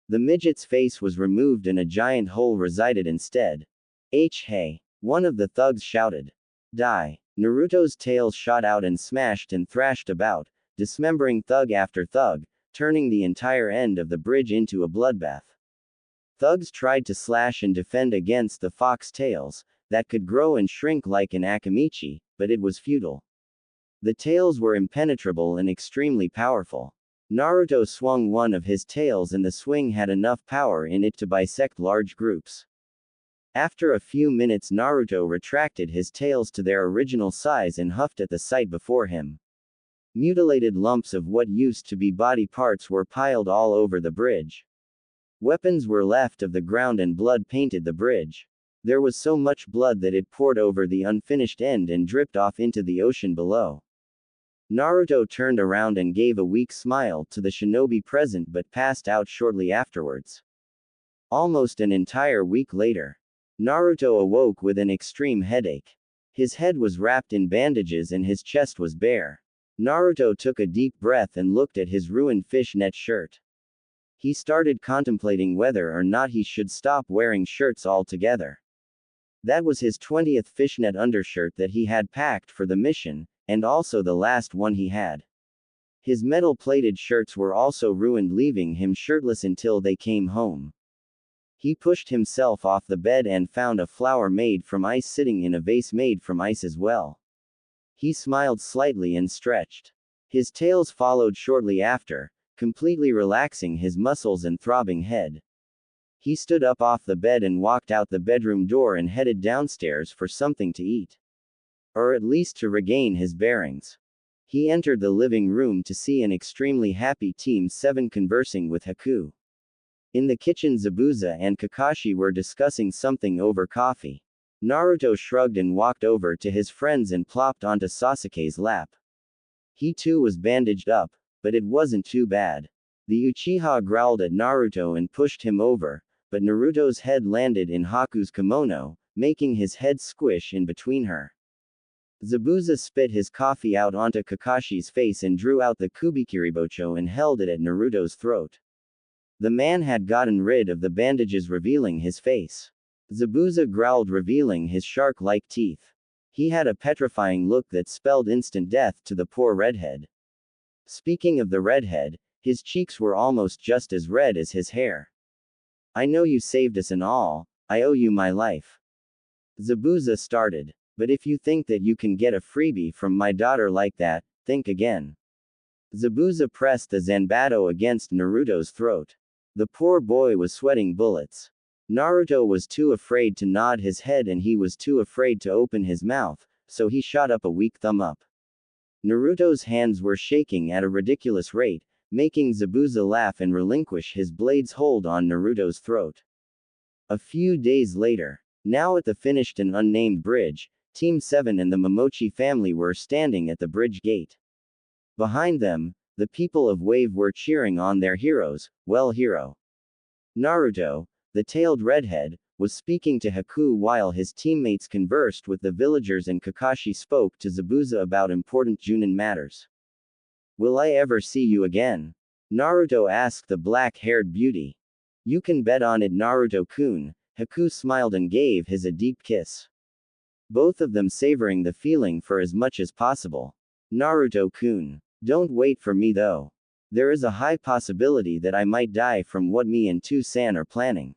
The midget's face was removed and a giant hole resided instead. Hey! One of the thugs shouted. Die. Naruto's tail shot out and smashed and thrashed about, dismembering thug after thug, turning the entire end of the bridge into a bloodbath. Thugs tried to slash and defend against the fox tails, that could grow and shrink like an akimichi, but it was futile. The tails were impenetrable and extremely powerful. Naruto swung one of his tails and the swing had enough power in it to bisect large groups. After a few minutes, Naruto retracted his tails to their original size and huffed at the sight before him. Mutilated lumps of what used to be body parts were piled all over the bridge. Weapons were left of the ground and blood painted the bridge. There was so much blood that it poured over the unfinished end and dripped off into the ocean below. Naruto turned around and gave a weak smile to the shinobi present but passed out shortly afterwards. Almost an entire week later, Naruto awoke with an extreme headache. His head was wrapped in bandages and his chest was bare. Naruto took a deep breath and looked at his ruined fishnet shirt. He started contemplating whether or not he should stop wearing shirts altogether. That was his 20th fishnet undershirt that he had packed for the mission, and also the last one he had. His metal-plated shirts were also ruined, leaving him shirtless until they came home. He pushed himself off the bed and found a flower made from ice sitting in a vase made from ice as well. He smiled slightly and stretched. His tails followed shortly after, completely relaxing his muscles and throbbing head. He stood up off the bed and walked out the bedroom door and headed downstairs for something to eat. Or at least to regain his bearings. He entered the living room to see an extremely happy Team 7 conversing with Haku. In the kitchen, Zabuza and Kakashi were discussing something over coffee. Naruto shrugged and walked over to his friends and plopped onto Sasuke's lap. He too was bandaged up, but it wasn't too bad. The Uchiha growled at Naruto and pushed him over, but Naruto's head landed in Haku's kimono, making his head squish in between her. Zabuza spit his coffee out onto Kakashi's face and drew out the kubikiribocho and held it at Naruto's throat. The man had gotten rid of the bandages, revealing his face. Zabuza growled, revealing his shark-like teeth. He had a petrifying look that spelled instant death to the poor redhead. Speaking of the redhead, his cheeks were almost just as red as his hair. "I know you saved us and all, I owe you my life." Zabuza started. "But if you think that you can get a freebie from my daughter like that, think again." Zabuza pressed the Zanbato against Naruto's throat. The poor boy was sweating bullets. Naruto was too afraid to nod his head and he was too afraid to open his mouth, so he shot up a weak thumb up. Naruto's hands were shaking at a ridiculous rate, making Zabuza laugh and relinquish his blade's hold on Naruto's throat. A few days later, now at the finished and unnamed bridge, Team 7 and the Momochi family were standing at the bridge gate. Behind them, the people of Wave were cheering on their heroes. Well, hero. Naruto, the tailed redhead, was speaking to Haku while his teammates conversed with the villagers and Kakashi spoke to Zabuza about important Junin matters. "Will I ever see you again?" Naruto asked the black-haired beauty. "You can bet on it, Naruto-kun." Haku smiled and gave his a deep kiss. Both of them savoring the feeling for as much as possible. "Naruto-kun. Don't wait for me though. There is a high possibility that I might die from what me and Tu-san are planning.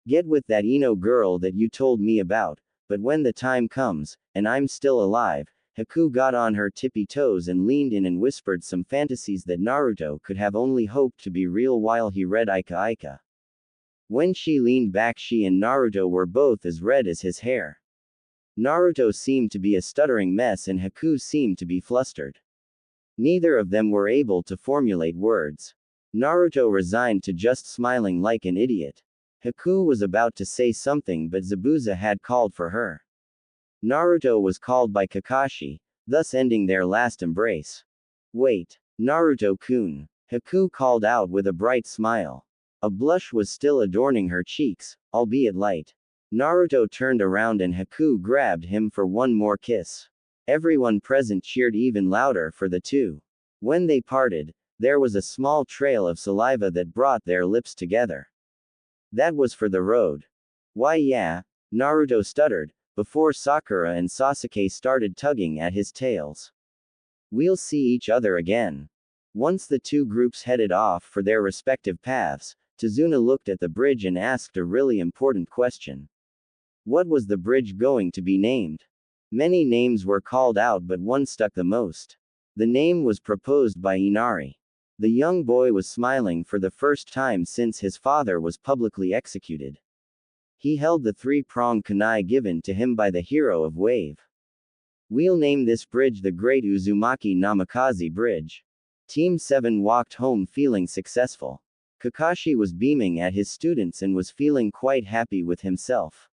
Get with that Ino girl that you told me about, but when the time comes, and I'm still alive." Haku got on her tippy toes and leaned in and whispered some fantasies that Naruto could have only hoped to be real while he read Ika Ika. When she leaned back, she and Naruto were both as red as his hair. Naruto seemed to be a stuttering mess and Haku seemed to be flustered. Neither of them were able to formulate words. Naruto resigned to just smiling like an idiot. Haku was about to say something but Zabuza had called for her. Naruto was called by Kakashi, thus ending their last embrace. "Wait, Naruto-kun," Haku called out with a bright smile. A blush was still adorning her cheeks, albeit light. Naruto turned around and Haku grabbed him for one more kiss. Everyone present cheered even louder for the two. When they parted, there was a small trail of saliva that brought their lips together. That was for the road. "Why yeah," Naruto stuttered, before Sakura and Sasuke started tugging at his tails. "We'll see each other again." Once the two groups headed off for their respective paths, Tazuna looked at the bridge and asked a really important question. What was the bridge going to be named? Many names were called out, but one stuck the most. The name was proposed by Inari. The young boy was smiling for the first time since his father was publicly executed. He held the three-pronged kunai given to him by the hero of Wave. We'll name this bridge the Great Uzumaki Namikaze Bridge. Team 7 walked home feeling successful. Kakashi was beaming at his students and was feeling quite happy with himself.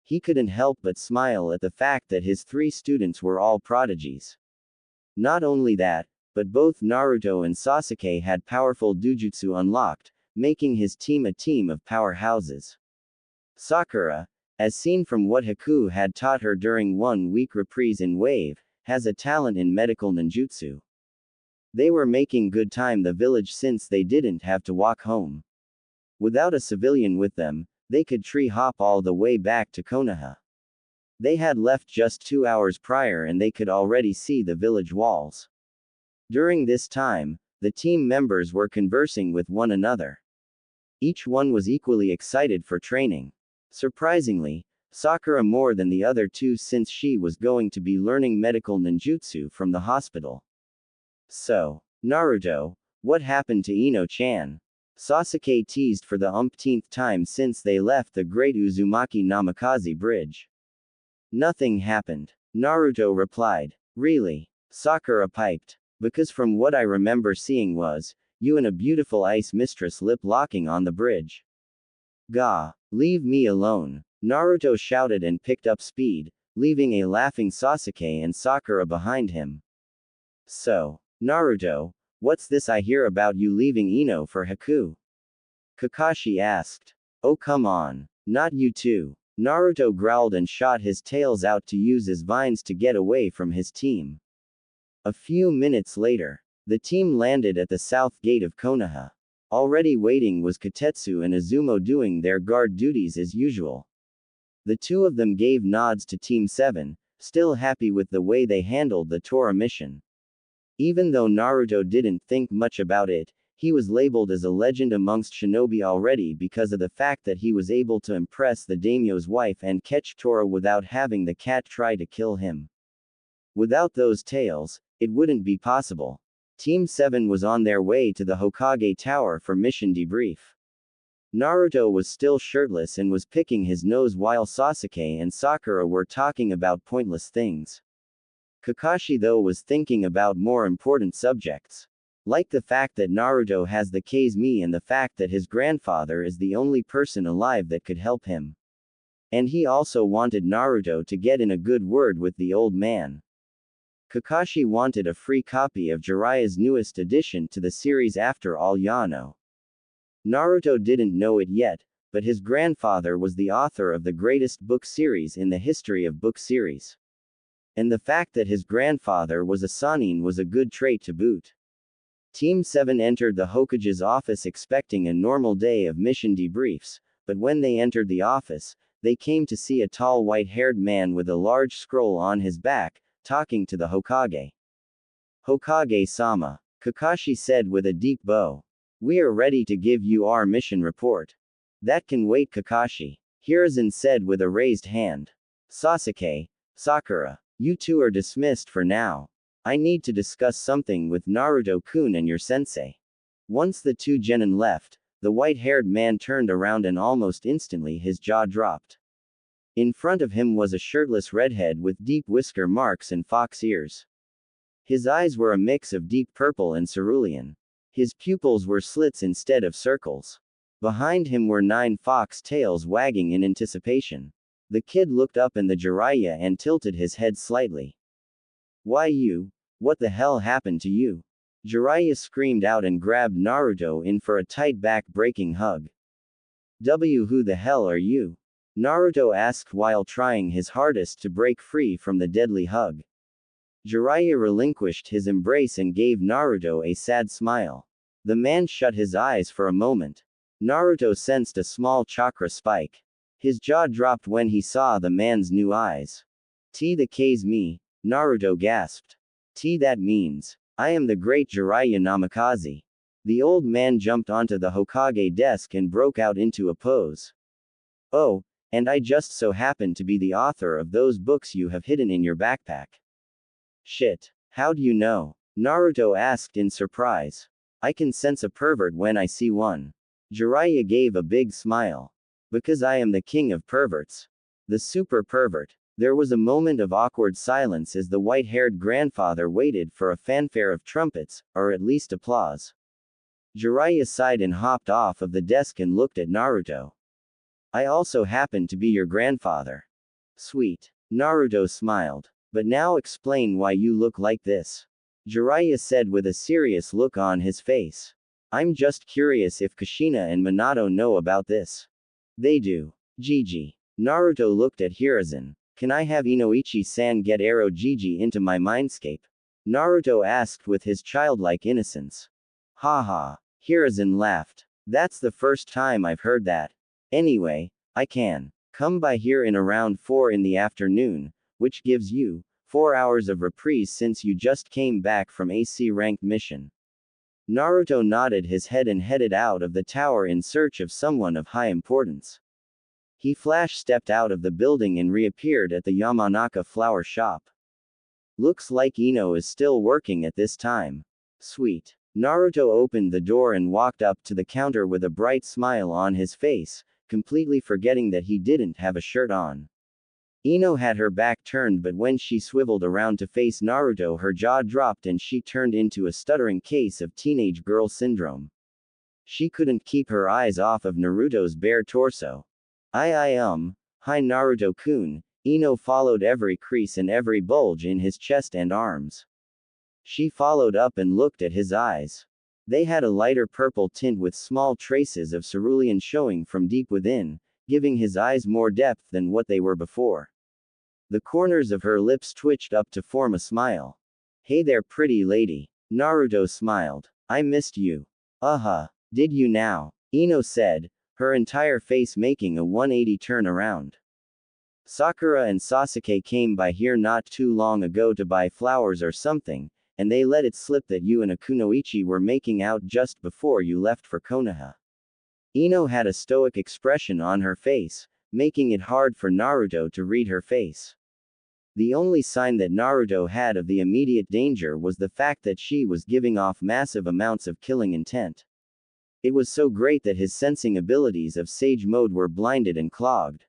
He couldn't help but smile at the fact that his 3 students were all prodigies. Not only that, but both Naruto and Sasuke had powerful dojutsu unlocked, making his team a team of powerhouses. Sakura, as seen from what Haku had taught her during 1 week reprise in Wave, has a talent in medical ninjutsu. They were making good time the village since they didn't have to walk home. Without a civilian with them, they could tree hop all the way back to Konoha. They had left just 2 hours prior and they could already see the village walls. During this time, the team members were conversing with one another. Each one was equally excited for training. Surprisingly, Sakura more than the other 2 since she was going to be learning medical ninjutsu from the hospital. So, Naruto, what happened to Ino-chan? Sasuke teased for the umpteenth time since they left the Great Uzumaki Namikaze Bridge. Nothing happened. Naruto replied. Really? Sakura piped. Because from what I remember seeing was, you and a beautiful ice mistress lip-locking on the bridge. Gah! Leave me alone. Naruto shouted and picked up speed, leaving a laughing Sasuke and Sakura behind him. So, Naruto, what's this I hear about you leaving Ino for Haku? Kakashi asked. Oh come on. Not you too. Naruto growled and shot his tails out to use his vines to get away from his team. A few minutes later, the team landed at the south gate of Konoha. Already waiting was Kotetsu and Izumo doing their guard duties as usual. The two of them gave nods to Team 7, still happy with the way they handled the Tora mission. Even though Naruto didn't think much about it, he was labeled as a legend amongst shinobi already because of the fact that he was able to impress the daimyo's wife and catch Tora without having the cat try to kill him. Without those tails, it wouldn't be possible. Team 7 was on their way to the Hokage Tower for mission debrief. Naruto was still shirtless and was picking his nose while Sasuke and Sakura were talking about pointless things. Kakashi though was thinking about more important subjects. Like the fact that Naruto has the Kazemi and the fact that his grandfather is the only person alive that could help him. And he also wanted Naruto to get in a good word with the old man. Kakashi wanted a free copy of Jiraiya's newest addition to the series After All Yano. Naruto didn't know it yet, but his grandfather was the author of the greatest book series in the history of book series. And the fact that his grandfather was a Sannin was a good trait to boot. Team 7 entered the Hokage's office expecting a normal day of mission debriefs, but when they entered the office, they came to see a tall white-haired man with a large scroll on his back, talking to the Hokage. Hokage-sama, Kakashi said with a deep bow. We are ready to give you our mission report. That can wait, Kakashi, Hiruzen said with a raised hand. Sasuke, Sakura, you two are dismissed for now. I need to discuss something with Naruto-kun and your sensei. Once the two genin left, the white-haired man turned around and almost instantly his jaw dropped. In front of him was a shirtless redhead with deep whisker marks and fox ears. His eyes were a mix of deep purple and cerulean. His pupils were slits instead of circles. Behind him were 9 fox tails wagging in anticipation. The kid looked up in the Jiraiya and tilted his head slightly. Why you? What the hell happened to you? Jiraiya screamed out and grabbed Naruto in for a tight back-breaking hug. Who the hell are you? Naruto asked while trying his hardest to break free from the deadly hug. Jiraiya relinquished his embrace and gave Naruto a sad smile. The man shut his eyes for a moment. Naruto sensed a small chakra spike. His jaw dropped when he saw the man's new eyes. The K's me, Naruto gasped. That means. I am the great Jiraiya Namikaze. The old man jumped onto the Hokage desk and broke out into a pose. Oh, and I just so happen to be the author of those books you have hidden in your backpack. Shit. How do you know? Naruto asked in surprise. I can sense a pervert when I see one. Jiraiya gave a big smile. Because I am the king of perverts. The super pervert. There was a moment of awkward silence as the white-haired grandfather waited for a fanfare of trumpets, or at least applause. Jiraiya sighed and hopped off of the desk and looked at Naruto. I also happen to be your grandfather. Sweet. Naruto smiled. But now explain why you look like this. Jiraiya said with a serious look on his face. I'm just curious if Kushina and Minato know about this. They do. Gigi. Naruto looked at Hiruzen. Can I have Inoichi-san get Arrow Gigi into my mindscape? Naruto asked with his childlike innocence. Haha. Hiruzen laughed. That's the first time I've heard that. Anyway, I can. Come by here in around 4 in the afternoon, which gives you 4 hours of reprise since you just came back from AC ranked mission. Naruto nodded his head and headed out of the tower in search of someone of high importance. He flash-stepped out of the building and reappeared at the Yamanaka flower shop. Looks like Ino is still working at this time. Sweet. Naruto opened the door and walked up to the counter with a bright smile on his face, completely forgetting that he didn't have a shirt on. Ino had her back turned, but when she swiveled around to face Naruto, her jaw dropped and she turned into a stuttering case of teenage girl syndrome. She couldn't keep her eyes off of Naruto's bare torso. Hi Naruto-kun. Ino followed every crease and every bulge in his chest and arms. She followed up and looked at his eyes. They had a lighter purple tint with small traces of cerulean showing from deep within, giving his eyes more depth than what they were before. The corners of her lips twitched up to form a smile. Hey there, pretty lady. Naruto smiled. I missed you. Did you now? Ino said, her entire face making a 180 turn around. Sakura and Sasuke came by here not too long ago to buy flowers or something, and they let it slip that you and Akunoichi were making out just before you left for Konoha. Ino had a stoic expression on her face, making it hard for Naruto to read her face. The only sign that Naruto had of the immediate danger was the fact that she was giving off massive amounts of killing intent. It was so great that his sensing abilities of Sage Mode were blinded and clogged.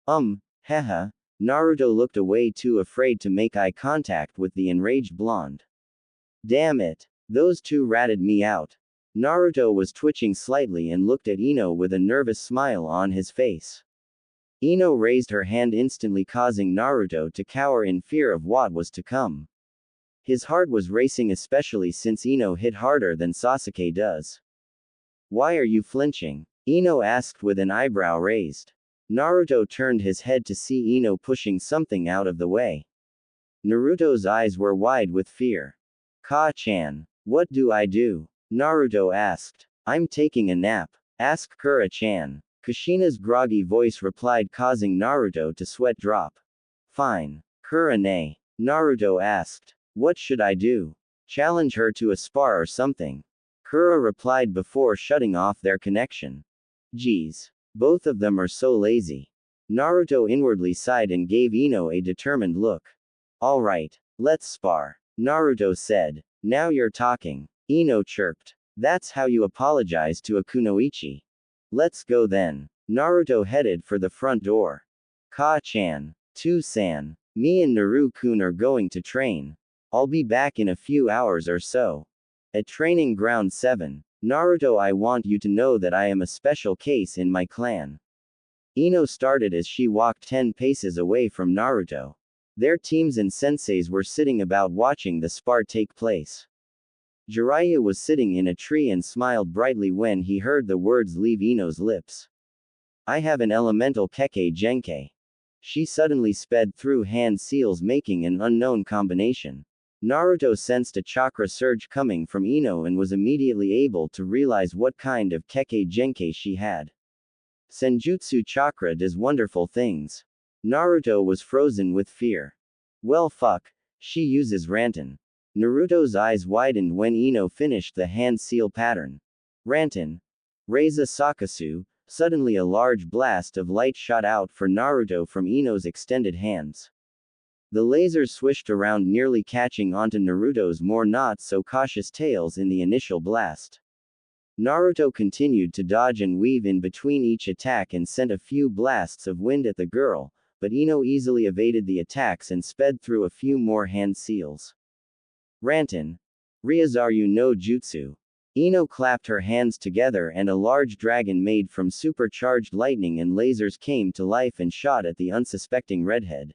Naruto looked away, too afraid to make eye contact with the enraged blonde. Damn it. Those two ratted me out. Naruto was twitching slightly and looked at Ino with a nervous smile on his face. Ino raised her hand, instantly causing Naruto to cower in fear of what was to come. His heart was racing, especially since Ino hit harder than Sasuke does. Why are you flinching? Ino asked with an eyebrow raised. Naruto turned his head to see Ino pushing something out of the way. Naruto's eyes were wide with fear. Ka-chan. What do I do? Naruto asked. I'm taking a nap. Ask Kura-chan. Kushina's groggy voice replied, causing Naruto to sweat drop. Fine. Kura-ne. Naruto asked. What should I do? Challenge her to a spar or something. Kura replied before shutting off their connection. Geez. Both of them are so lazy. Naruto inwardly sighed and gave Ino a determined look. Alright, let's spar. Naruto said. Now you're talking. Ino chirped. That's how you apologize to a kunoichi. Let's go then. Naruto headed for the front door. Ka-chan. Tu-san. Me and Naru-kun are going to train. I'll be back in a few hours or so. At Training Ground 7. Naruto, I want you to know that I am a special case in my clan. Ino started as she walked 10 paces away from Naruto. Their teams and senseis were sitting about watching the spar take place. Jiraiya was sitting in a tree and smiled brightly when he heard the words leave Ino's lips. I have an elemental Kekkei Genkei. She suddenly sped through hand seals, making an unknown combination. Naruto sensed a chakra surge coming from Ino and was immediately able to realize what kind of Kekkei Genkei she had. Senjutsu chakra does wonderful things. Naruto was frozen with fear. Well fuck, she uses Ranton. Naruto's eyes widened when Ino finished the hand seal pattern. Rantan. Reiza Sakasu. Suddenly a large blast of light shot out for Naruto from Ino's extended hands. The lasers swished around, nearly catching onto Naruto's more not-so-cautious tails in the initial blast. Naruto continued to dodge and weave in between each attack and sent a few blasts of wind at the girl, but Ino easily evaded the attacks and sped through a few more hand seals. Rantan. Ryazaru no Jutsu. Ino clapped her hands together and a large dragon made from supercharged lightning and lasers came to life and shot at the unsuspecting redhead.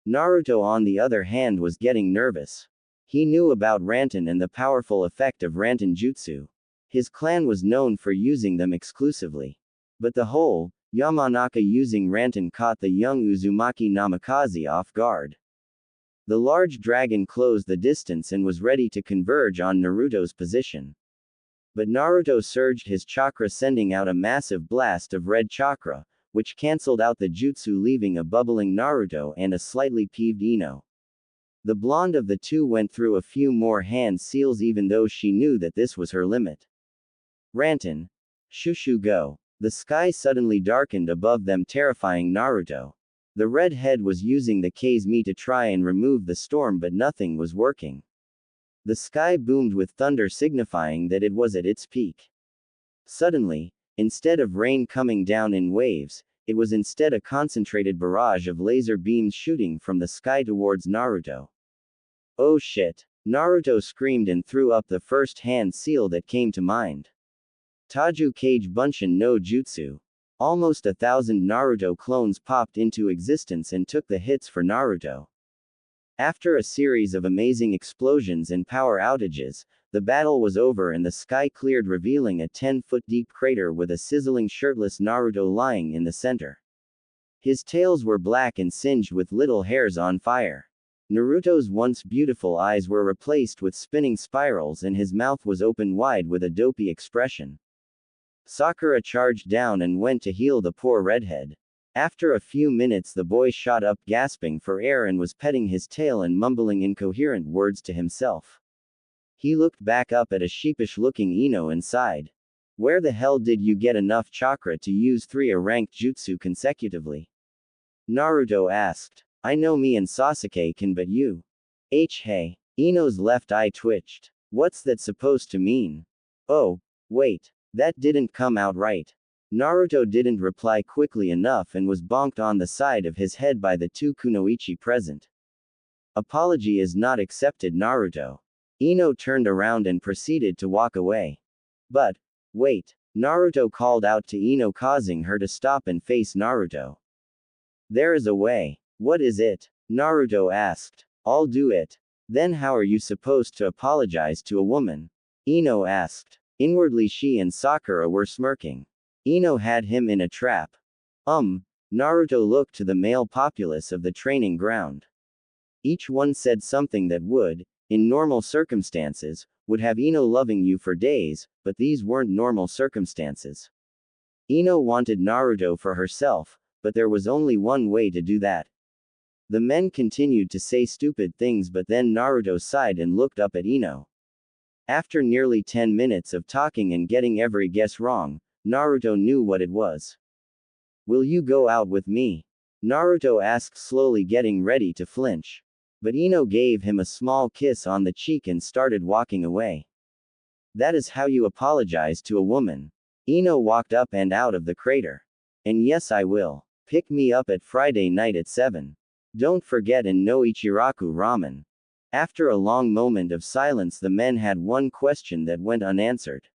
Naruto, on the other hand, was getting nervous. He knew about Rantan and the powerful effect of Rantan Jutsu. His clan was known for using them exclusively. But the whole Yamanaka using Rantan caught the young Uzumaki Namikaze off guard. The large dragon closed the distance and was ready to converge on Naruto's position. But Naruto surged his chakra, sending out a massive blast of red chakra, which cancelled out the jutsu, leaving a bubbling Naruto and a slightly peeved Ino. The blonde of the two went through a few more hand seals even though she knew that this was her limit. Rantan. Shushu go. The sky suddenly darkened above them, terrifying Naruto. The red head was using the Kazemi to try and remove the storm, but nothing was working. The sky boomed with thunder, signifying that it was at its peak. Suddenly, instead of rain coming down in waves, it was instead a concentrated barrage of laser beams shooting from the sky towards Naruto. Oh shit! Naruto screamed and threw up the first hand seal that came to mind. Taju Kage Bunshin no Jutsu. Almost 1,000 Naruto clones popped into existence and took the hits for Naruto. After a series of amazing explosions and power outages, the battle was over and the sky cleared, revealing a 10-foot deep crater with a sizzling shirtless Naruto lying in the center. His tails were black and singed with little hairs on fire. Naruto's once beautiful eyes were replaced with spinning spirals and his mouth was open wide with a dopey expression. Sakura charged down and went to heal the poor redhead. After a few minutes, the boy shot up, gasping for air, and was petting his tail and mumbling incoherent words to himself. He looked back up at a sheepish-looking Ino and sighed. Where the hell did you get enough chakra to use 3 ranked jutsu consecutively? Naruto asked. I know me and Sasuke can, but you? Hey. Ino's left eye twitched. What's that supposed to mean? Oh, wait. That didn't come out right. Naruto didn't reply quickly enough and was bonked on the side of his head by the 2 kunoichi present. Apology is not accepted, Naruto. Ino turned around and proceeded to walk away. But, wait. Naruto called out to Ino, causing her to stop and face Naruto. There is a way. What is it? Naruto asked. I'll do it. Then how are you supposed to apologize to a woman? Ino asked. Inwardly she and Sakura were smirking. Ino had him in a trap. Naruto looked to the male populace of the training ground. Each one said something that would, in normal circumstances, would have Ino loving you for days, but these weren't normal circumstances. Ino wanted Naruto for herself, but there was only one way to do that. The men continued to say stupid things, but then Naruto sighed and looked up at Ino. After nearly 10 minutes of talking and getting every guess wrong, Naruto knew what it was. Will you go out with me? Naruto asked, slowly, getting ready to flinch. But Ino gave him a small kiss on the cheek and started walking away. That is how you apologize to a woman. Ino walked up and out of the crater. And yes, I will. Pick me up at Friday night at 7. Don't forget, and no Ichiraku ramen. After a long moment of silence, the men had one question that went unanswered.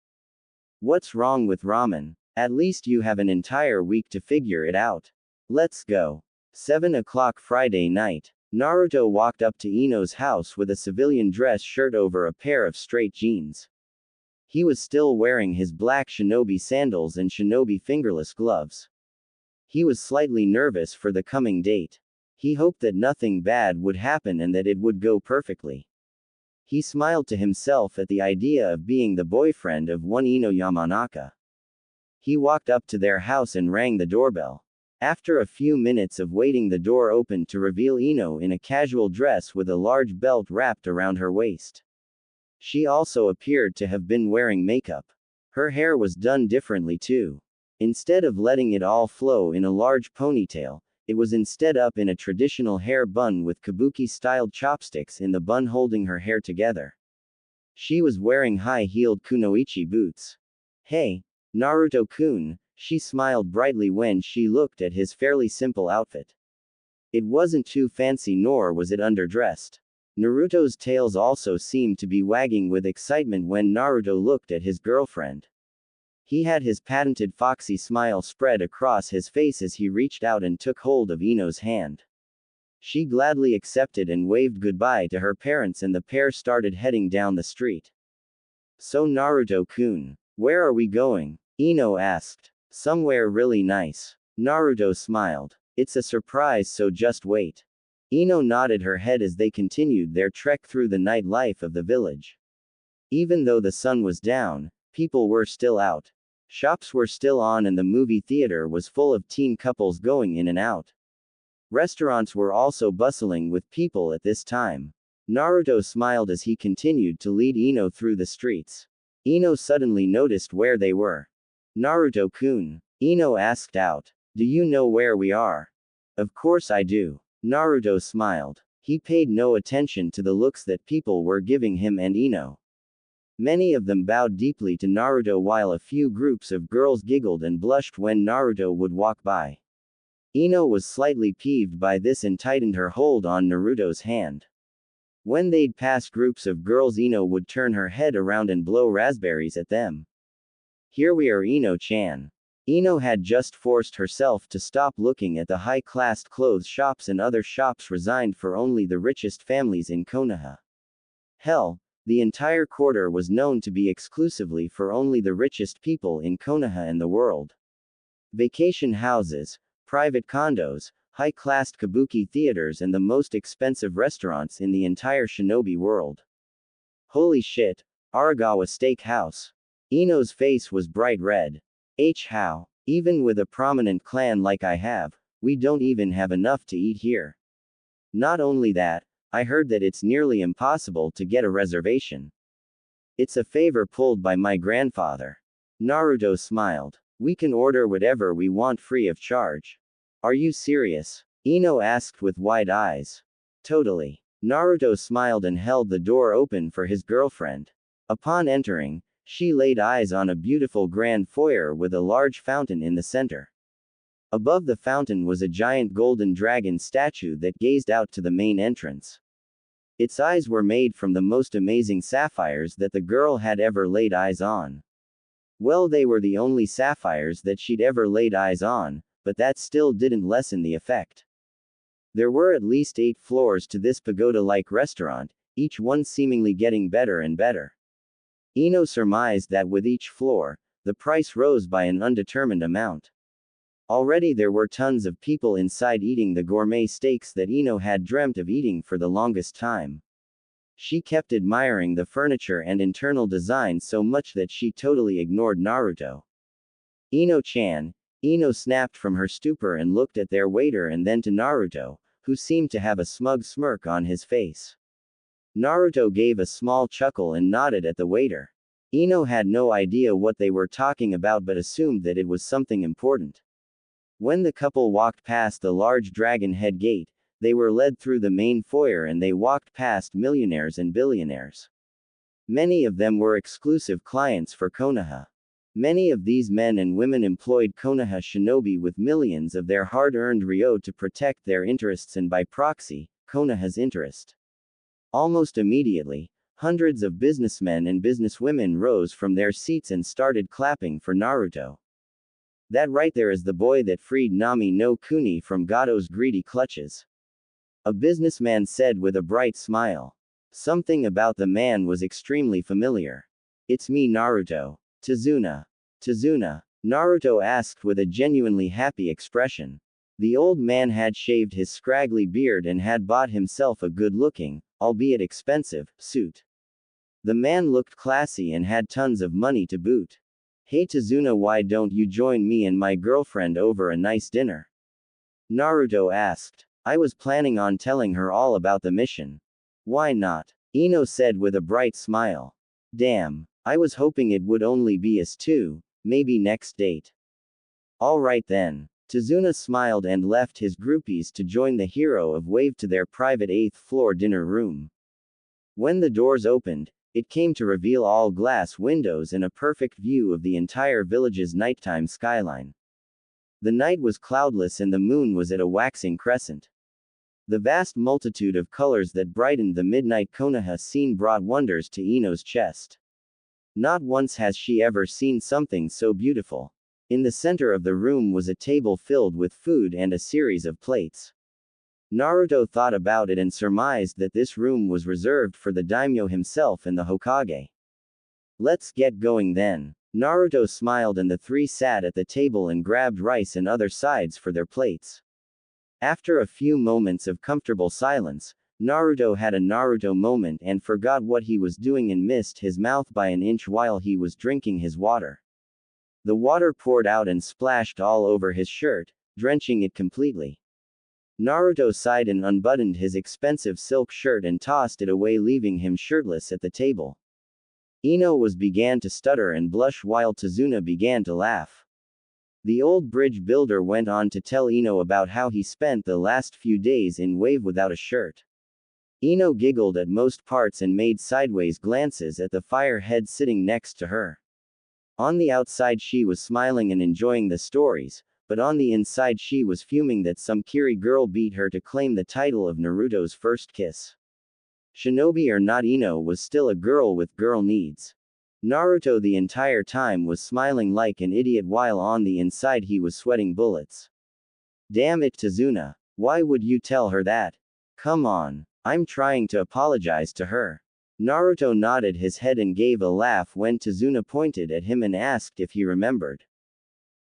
What's wrong with ramen? At least you have an entire week to figure it out. Let's go. 7 o'clock Friday night. Naruto walked up to Ino's house with a civilian dress shirt over a pair of straight jeans. He was still wearing his black shinobi sandals and shinobi fingerless gloves. He was slightly nervous for the coming date. He hoped that nothing bad would happen and that it would go perfectly. He smiled to himself at the idea of being the boyfriend of one Ino Yamanaka. He walked up to their house and rang the doorbell. After a few minutes of waiting, the door opened to reveal Ino in a casual dress with a large belt wrapped around her waist. She also appeared to have been wearing makeup. Her hair was done differently too. Instead of letting it all flow in a large ponytail, it was instead up in a traditional hair bun with kabuki-styled chopsticks in the bun holding her hair together. She was wearing high-heeled kunoichi boots. "Hey, Naruto-kun," she smiled brightly when she looked at his fairly simple outfit. It wasn't too fancy nor was it underdressed. Naruto's tails also seemed to be wagging with excitement when Naruto looked at his girlfriend. He had his patented foxy smile spread across his face as he reached out and took hold of Ino's hand. She gladly accepted and waved goodbye to her parents, and the pair started heading down the street. "So Naruto-kun, where are we going?" Ino asked. "Somewhere really nice." Naruto smiled. "It's a surprise, so just wait." Ino nodded her head as they continued their trek through the night life of the village. Even though the sun was down, people were still out. Shops were still on and the movie theater was full of teen couples going in and out. Restaurants were also bustling with people at this time. Naruto smiled as he continued to lead Ino through the streets. Ino suddenly noticed where they were. "Naruto-kun," Ino asked out, "do you know where we are?" "Of course I do." Naruto smiled. He paid no attention to the looks that people were giving him and Ino. Many of them bowed deeply to Naruto while a few groups of girls giggled and blushed when Naruto would walk by. Ino was slightly peeved by this and tightened her hold on Naruto's hand. When they'd pass groups of girls, Ino would turn her head around and blow raspberries at them. "Here we are, Ino-chan." Ino had just forced herself to stop looking at the high-class clothes shops and other shops resigned for only the richest families in Konoha. Hell, the entire quarter was known to be exclusively for only the richest people in Konoha and the world. Vacation houses, private condos, high-class kabuki theaters, and the most expensive restaurants in the entire shinobi world. Holy shit, Aragawa Steakhouse. Ino's face was bright red. How? Even with a prominent clan like I have, we don't even have enough to eat here. Not only that, I heard that it's nearly impossible to get a reservation. It's a favor pulled by my grandfather. Naruto smiled. "We can order whatever we want free of charge." "Are you serious?" Ino asked with wide eyes. "Totally." Naruto smiled and held the door open for his girlfriend. Upon entering, she laid eyes on a beautiful grand foyer with a large fountain in the center. Above the fountain was a giant golden dragon statue that gazed out to the main entrance. Its eyes were made from the most amazing sapphires that the girl had ever laid eyes on. Well, they were the only sapphires that she'd ever laid eyes on, but that still didn't lessen the effect. There were at least 8 floors to this pagoda-like restaurant, each one seemingly getting better and better. Ino surmised that with each floor, the price rose by an undetermined amount. Already there were tons of people inside eating the gourmet steaks that Ino had dreamt of eating for the longest time. She kept admiring the furniture and internal design so much that she totally ignored Naruto. "Ino-chan." Ino snapped from her stupor and looked at their waiter and then to Naruto, who seemed to have a smug smirk on his face. Naruto gave a small chuckle and nodded at the waiter. Ino had no idea what they were talking about but assumed that it was something important. When the couple walked past the large dragon head gate, they were led through the main foyer and they walked past millionaires and billionaires. Many of them were exclusive clients for Konoha. Many of these men and women employed Konoha shinobi with millions of their hard-earned ryo to protect their interests and by proxy, Konoha's interest. Almost immediately, hundreds of businessmen and businesswomen rose from their seats and started clapping for Naruto. "That right there is the boy that freed Nami no Kuni from Gato's greedy clutches," a businessman said with a bright smile. Something about the man was extremely familiar. "It's me, Naruto. Tazuna." "Tazuna?" Naruto asked with a genuinely happy expression. The old man had shaved his scraggly beard and had bought himself a good-looking, albeit expensive, suit. The man looked classy and had tons of money to boot. "Hey Tazuna, why don't you join me and my girlfriend over a nice dinner? Naruto asked. I was planning on telling her all about the mission. Why not? Ino said with a bright smile. Damn, I was hoping it would only be us two, maybe next date. Alright then. Tazuna smiled and left his groupies to join the hero of Wave to their private 8th floor dinner room. When the doors opened, it came to reveal all glass windows and a perfect view of the entire village's nighttime skyline. The night was cloudless and the moon was at a waxing crescent. The vast multitude of colors that brightened the midnight Konoha scene brought wonders to Ino's chest. Not once has she ever seen something so beautiful. In the center of the room was a table filled with food and a series of plates. Naruto thought about it and surmised that this room was reserved for the daimyo himself and the Hokage. Let's get going then. Naruto smiled and the three sat at the table and grabbed rice and other sides for their plates. After a few moments of comfortable silence, Naruto had a Naruto moment and forgot what he was doing and missed his mouth by an inch while he was drinking his water. The water poured out and splashed all over his shirt, drenching it completely. Naruto sighed and unbuttoned his expensive silk shirt and tossed it away, leaving him shirtless at the table. Ino began to stutter and blush while Tazuna began to laugh. The old bridge builder went on to tell Ino about how he spent the last few days in Wave without a shirt. Ino giggled at most parts and made sideways glances at the fire head sitting next to her. On the outside she was smiling and enjoying the stories, but on the inside she was fuming that some Kiri girl beat her to claim the title of Naruto's first kiss. Shinobi or not, Ino was still a girl with girl needs. Naruto the entire time was smiling like an idiot while on the inside he was sweating bullets. Damn it, Tazuna, why would you tell her that? Come on, I'm trying to apologize to her. Naruto nodded his head and gave a laugh when Tazuna pointed at him and asked if he remembered.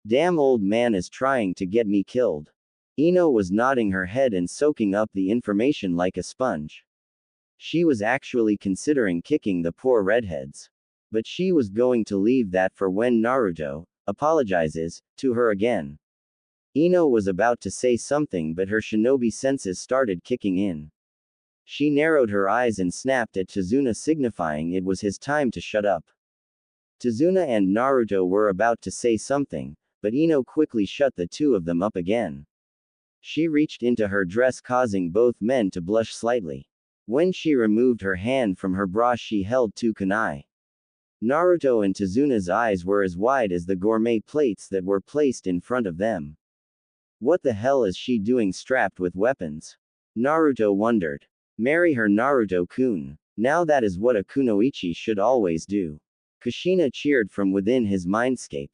Damn, old man is trying to get me killed. Ino was nodding her head and soaking up the information like a sponge. She was actually considering kicking the poor redheads. But she was going to leave that for when Naruto apologizes to her again. Ino was about to say something, but her shinobi senses started kicking in. She narrowed her eyes and snapped at Tazuna, signifying it was his time to shut up. Tazuna and Naruto were about to say something, but Ino quickly shut the two of them up again. She reached into her dress, causing both men to blush slightly. When she removed her hand from her bra, she held two kunai. Naruto and Tazuna's eyes were as wide as the gourmet plates that were placed in front of them. What the hell is she doing strapped with weapons? Naruto wondered. Marry her, Naruto-kun. Now that is what a kunoichi should always do. Kushina cheered from within his mindscape.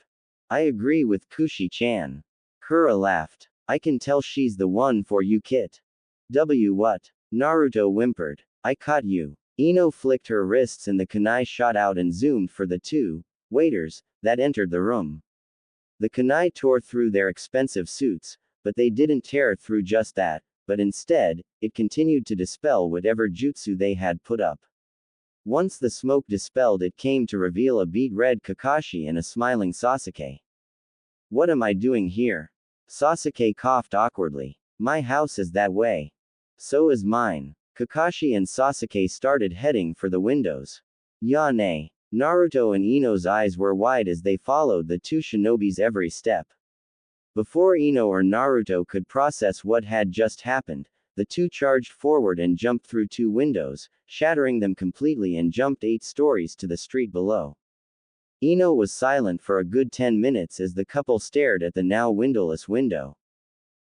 I agree with Kushi-chan. Kura laughed. I can tell she's the one for you, Kit. What? Naruto whimpered. I caught you. Ino flicked her wrists and the kunai shot out and zoomed for the two waiters that entered the room. The kunai tore through their expensive suits, but they didn't tear through just that, but instead, it continued to dispel whatever jutsu they had put up. Once the smoke dispelled, it came to reveal a beet red Kakashi and a smiling Sasuke. What am I doing here? Sasuke coughed awkwardly. My house is that way. So is mine. Kakashi and Sasuke started heading for the windows. Yane. Naruto and Ino's eyes were wide as they followed the two shinobis every step. Before Ino or Naruto could process what had just happened, the two charged forward and jumped through two windows, shattering them completely, and jumped 8 stories to the street below. Ino was silent for a good 10 minutes as the couple stared at the now windowless window.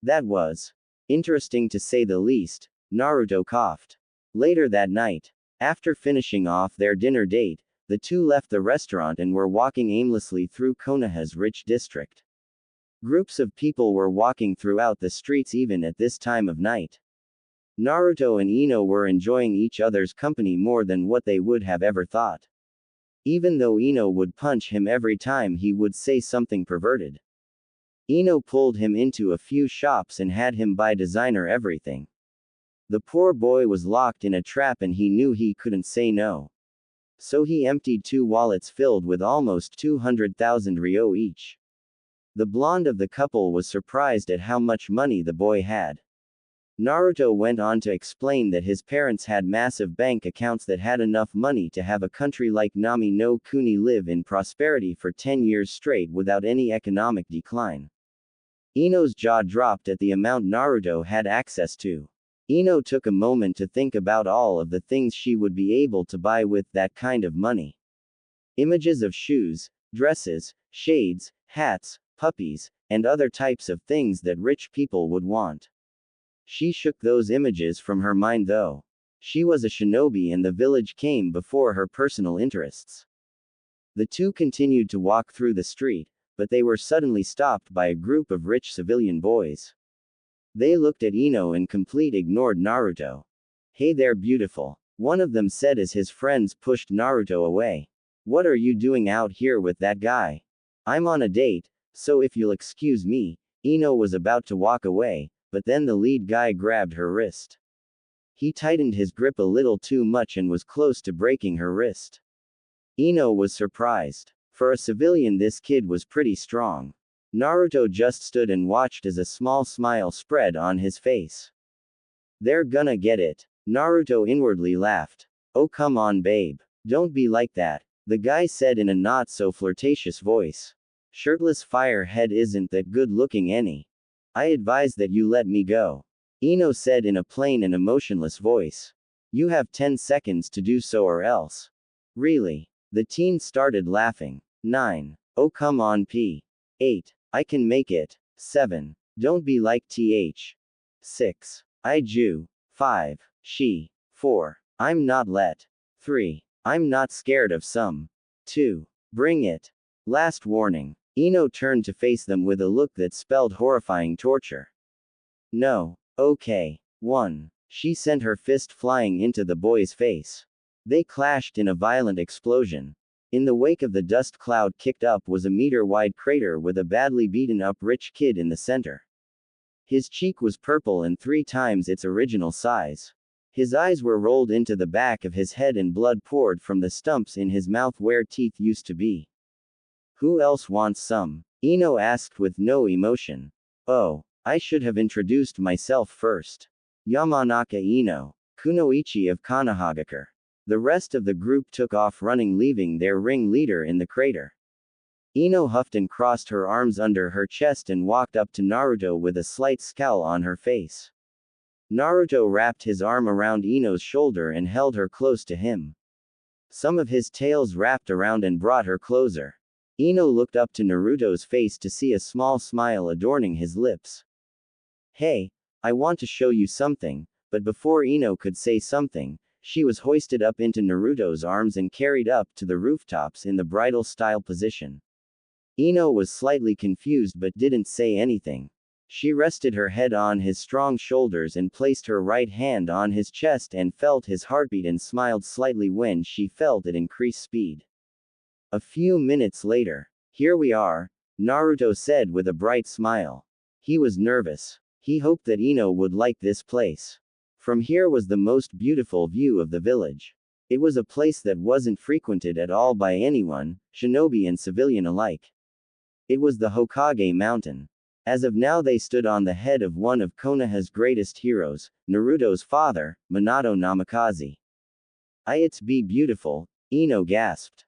That was interesting to say the least. Naruto coughed. Later that night, after finishing off their dinner date, the two left the restaurant and were walking aimlessly through Konoha's rich district. Groups of people were walking throughout the streets even at this time of night. Naruto and Ino were enjoying each other's company more than what they would have ever thought. Even though Ino would punch him every time he would say something perverted. Ino pulled him into a few shops and had him buy designer everything. The poor boy was locked in a trap and he knew he couldn't say no. So he emptied 2 wallets filled with almost 200,000 ryo each. The blonde of the couple was surprised at how much money the boy had. Naruto went on to explain that his parents had massive bank accounts that had enough money to have a country like Nami no Kuni live in prosperity for 10 years straight without any economic decline. Ino's jaw dropped at the amount Naruto had access to. Ino took a moment to think about all of the things she would be able to buy with that kind of money. Images of shoes, dresses, shades, hats, puppies, and other types of things that rich people would want. She shook those images from her mind though. She was a shinobi and the village came before her personal interests. The two continued to walk through the street, but they were suddenly stopped by a group of rich civilian boys. They looked at Ino and completely ignored Naruto. "Hey there, beautiful," one of them said as his friends pushed Naruto away. "What are you doing out here with that guy?" "I'm on a date, so if you'll excuse me." Ino was about to walk away, but then the lead guy grabbed her wrist. He tightened his grip a little too much and was close to breaking her wrist. Ino was surprised. For a civilian, this kid was pretty strong. Naruto just stood and watched as a small smile spread on his face. "They're gonna get it." Naruto inwardly laughed. "Oh come on babe. Don't be like that," the guy said in a not so flirtatious voice. "Shirtless firehead isn't that good looking any. I advise that you let me go," Ino said in a plain and emotionless voice. "You have 10 seconds to do so or else." "Really?" The teen started laughing. 9. "Oh come on p. 8. I can make it. 7. Don't be like th. 6. I ju. 5. She. 4. I'm not let. 3. I'm not scared of some. 2. Bring it. Last warning. Ino turned to face them with a look that spelled horrifying torture. "No. Okay. 1. She sent her fist flying into the boy's face. They clashed in a violent explosion. In the wake of the dust cloud kicked up was a meter-wide crater with a badly beaten-up rich kid in the center. His cheek was purple and 3 times its original size. His eyes were rolled into the back of his head and blood poured from the stumps in his mouth where teeth used to be. "Who else wants some?" Ino asked with no emotion. "Oh, I should have introduced myself first. Yamanaka Ino, Kunoichi of Kanahagakure." The rest of the group took off running, leaving their ring leader in the crater. Ino huffed and crossed her arms under her chest and walked up to Naruto with a slight scowl on her face. Naruto wrapped his arm around Ino's shoulder and held her close to him. Some of his tails wrapped around and brought her closer. Ino looked up to Naruto's face to see a small smile adorning his lips. "Hey, I want to show you something," but before Ino could say something, she was hoisted up into Naruto's arms and carried up to the rooftops in the bridal-style position. Ino was slightly confused but didn't say anything. She rested her head on his strong shoulders and placed her right hand on his chest and felt his heartbeat and smiled slightly when she felt it increase speed. A few minutes later, "Here we are," Naruto said with a bright smile. He was nervous. He hoped that Ino would like this place. From here was the most beautiful view of the village. It was a place that wasn't frequented at all by anyone, shinobi and civilian alike. It was the Hokage Mountain. As of now they stood on the head of one of Konoha's greatest heroes, Naruto's father, Minato Namikaze. "It's be beautiful," Ino gasped.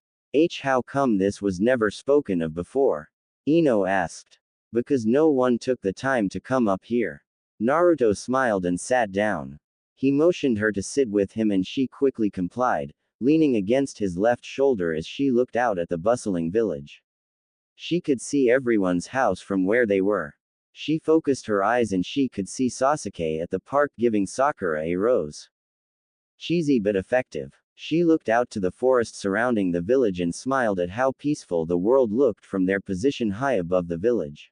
How come this was never spoken of before?" Ino asked. "Because no one took the time to come up here." Naruto smiled and sat down. He motioned her to sit with him and she quickly complied, leaning against his left shoulder as she looked out at the bustling village. She could see everyone's house from where they were. She focused her eyes and she could see Sasuke at the park giving Sakura a rose. Cheesy but effective. She looked out to the forest surrounding the village and smiled at how peaceful the world looked from their position high above the village.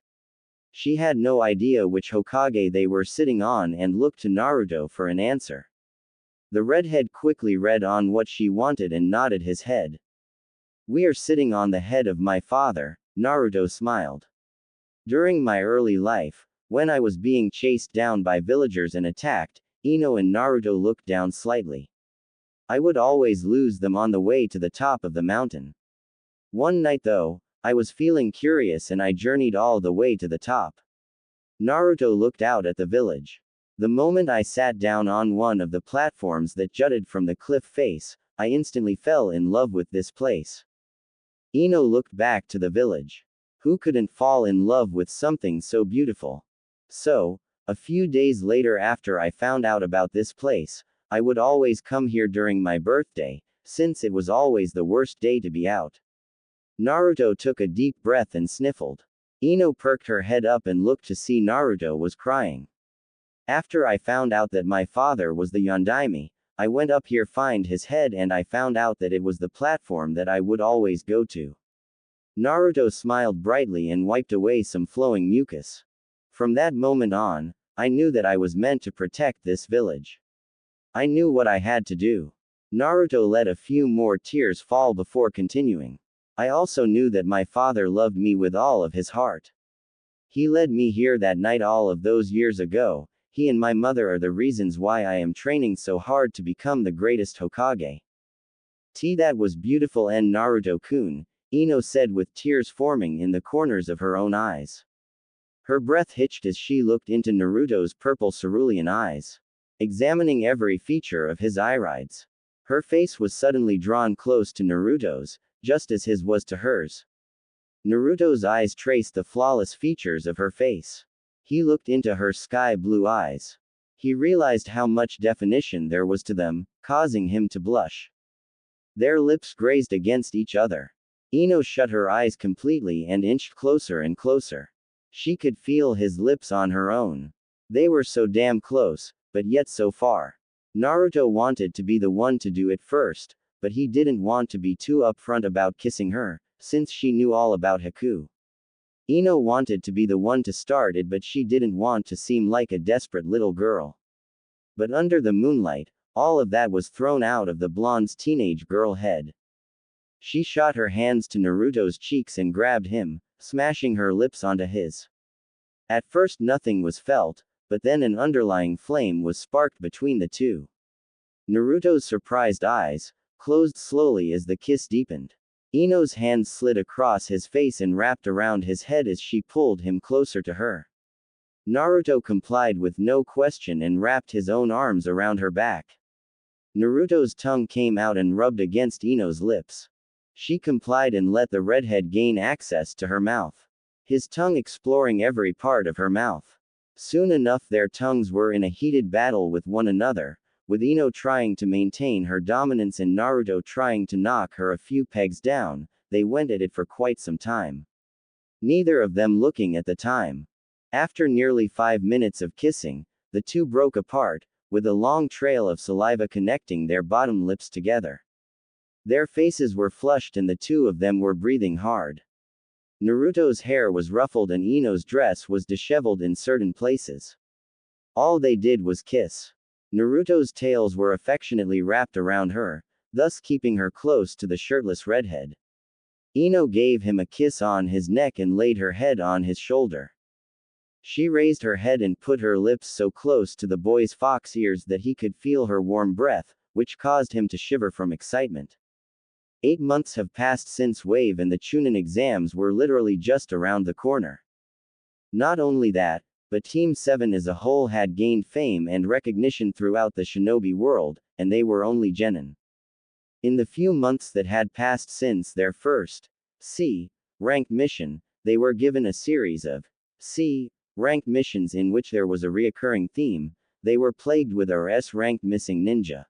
She had no idea which Hokage they were sitting on and looked to Naruto for an answer. The redhead quickly read on what she wanted and nodded his head. "We are sitting on the head of my father," Naruto smiled. "During my early life, when I was being chased down by villagers and attacked," Ino and Naruto looked down slightly. "I would always lose them on the way to the top of the mountain. One night though, I was feeling curious and I journeyed all the way to the top. Naruto looked out at the village. The moment I sat down on one of the platforms that jutted from the cliff face, I instantly fell in love with this place. Ino looked back to the village. Who couldn't fall in love with something so beautiful? So, a few days later after I found out about this place, I would always come here during my birthday, since it was always the worst day to be out. Naruto took a deep breath and sniffled. Ino perked her head up and looked to see Naruto was crying. After I found out that my father was the Yondaime, I went up here find his head and I found out that it was the platform that I would always go to. Naruto smiled brightly and wiped away some flowing mucus. From that moment on, I knew that I was meant to protect this village. I knew what I had to do. Naruto let a few more tears fall before continuing. I also knew that my father loved me with all of his heart. He led me here that night all of those years ago. He and my mother are the reasons why I am training so hard to become the greatest Hokage. That was beautiful and Naruto-kun, Ino said with tears forming in the corners of her own eyes. Her breath hitched as she looked into Naruto's purple cerulean eyes, examining every feature of his irides. Her face was suddenly drawn close to Naruto's, just as his was to hers. Naruto's eyes traced the flawless features of her face. He looked into her sky-blue eyes. He realized how much definition there was to them, causing him to blush. Their lips grazed against each other. Ino shut her eyes completely and inched closer and closer. She could feel his lips on her own. They were so damn close, but yet so far. Naruto wanted to be the one to do it first, but he didn't want to be too upfront about kissing her, since she knew all about Haku. Ino wanted to be the one to start it, but she didn't want to seem like a desperate little girl. But under the moonlight, all of that was thrown out of the blonde's teenage girl head. She shot her hands to Naruto's cheeks and grabbed him, smashing her lips onto his. At first nothing was felt, but then an underlying flame was sparked between the two. Naruto's surprised eyes closed slowly as the kiss deepened. Ino's hands slid across his face and wrapped around his head as she pulled him closer to her. Naruto complied with no question and wrapped his own arms around her back. Naruto's tongue came out and rubbed against Ino's lips. She complied and let the redhead gain access to her mouth, his tongue exploring every part of her mouth. Soon enough their tongues were in a heated battle with one another, with Ino trying to maintain her dominance and Naruto trying to knock her a few pegs down. They went at it for quite some time. Neither of them looking at the time. After nearly 5 minutes of kissing, the two broke apart, with a long trail of saliva connecting their bottom lips together. Their faces were flushed and the two of them were breathing hard. Naruto's hair was ruffled and Ino's dress was disheveled in certain places. All they did was kiss. Naruto's tails were affectionately wrapped around her, thus keeping her close to the shirtless redhead. Ino gave him a kiss on his neck and laid her head on his shoulder. She raised her head and put her lips so close to the boy's fox ears that he could feel her warm breath, which caused him to shiver from excitement. 8 months have passed since Wave and the Chunin exams were literally just around the corner. Not only that, but Team 7 as a whole had gained fame and recognition throughout the shinobi world, and they were only genin. In the few months that had passed since their first C-ranked mission, they were given a series of C-ranked missions in which there was a reoccurring theme. They were plagued with a S-ranked missing ninja.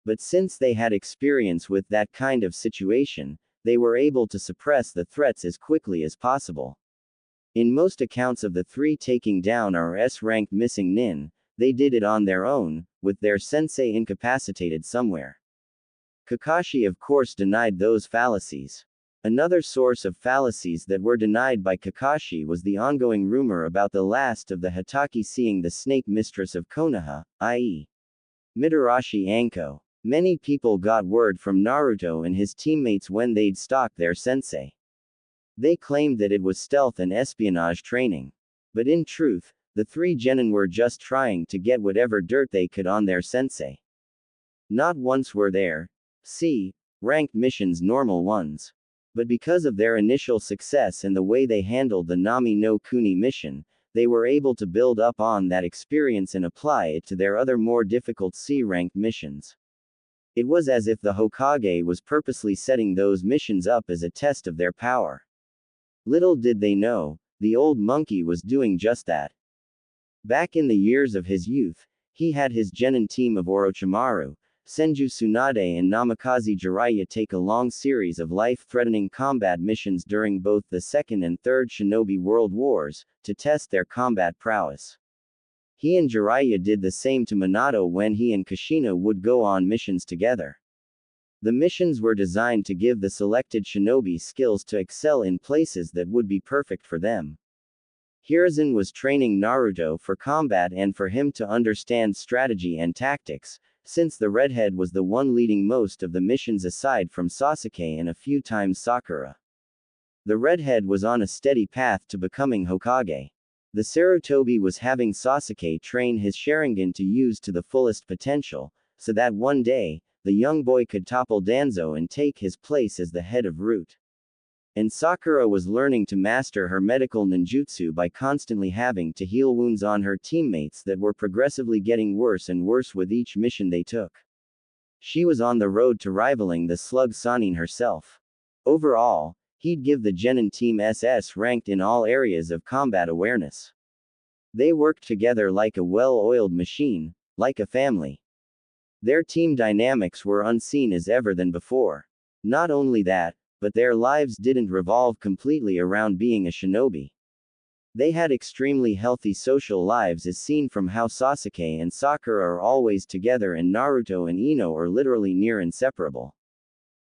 But since they had experience with that kind of situation, they were able to suppress the threats as quickly as possible. In most accounts of the three taking down our S-ranked missing nin, they did it on their own, with their sensei incapacitated somewhere. Kakashi of course denied those fallacies. Another source of fallacies that were denied by Kakashi was the ongoing rumor about the last of the Hatake seeing the snake mistress of Konoha, i.e. Mitarashi Anko. Many people got word from Naruto and his teammates when they'd stalked their sensei. They claimed that it was stealth and espionage training. But in truth, the three genin were just trying to get whatever dirt they could on their sensei. Not once were there C-ranked missions normal ones. But because of their initial success and the way they handled the Nami no Kuni mission, they were able to build up on that experience and apply it to their other more difficult C-ranked missions. It was as if the Hokage was purposely setting those missions up as a test of their power. Little did they know, the old monkey was doing just that. Back in the years of his youth, he had his genin team of Orochimaru, Senju Tsunade and Namikaze Jiraiya take a long series of life-threatening combat missions during both the Second and Third Shinobi World Wars, to test their combat prowess. He and Jiraiya did the same to Minato when he and Kushina would go on missions together. The missions were designed to give the selected shinobi skills to excel in places that would be perfect for them. Hiruzen was training Naruto for combat and for him to understand strategy and tactics, since the redhead was the one leading most of the missions aside from Sasuke and a few times Sakura. The redhead was on a steady path to becoming Hokage. The Sarutobi was having Sasuke train his Sharingan to use to the fullest potential, so that one day, the young boy could topple Danzo and take his place as the head of Root. And Sakura was learning to master her medical ninjutsu by constantly having to heal wounds on her teammates that were progressively getting worse and worse with each mission they took. She was on the road to rivaling the slug Sannin herself. Overall, he'd give the genin team SS ranked in all areas of combat awareness. They worked together like a well-oiled machine, like a family. Their team dynamics were unseen as ever than before. Not only that, but their lives didn't revolve completely around being a shinobi. They had extremely healthy social lives as seen from how Sasuke and Sakura are always together and Naruto and Ino are literally near inseparable.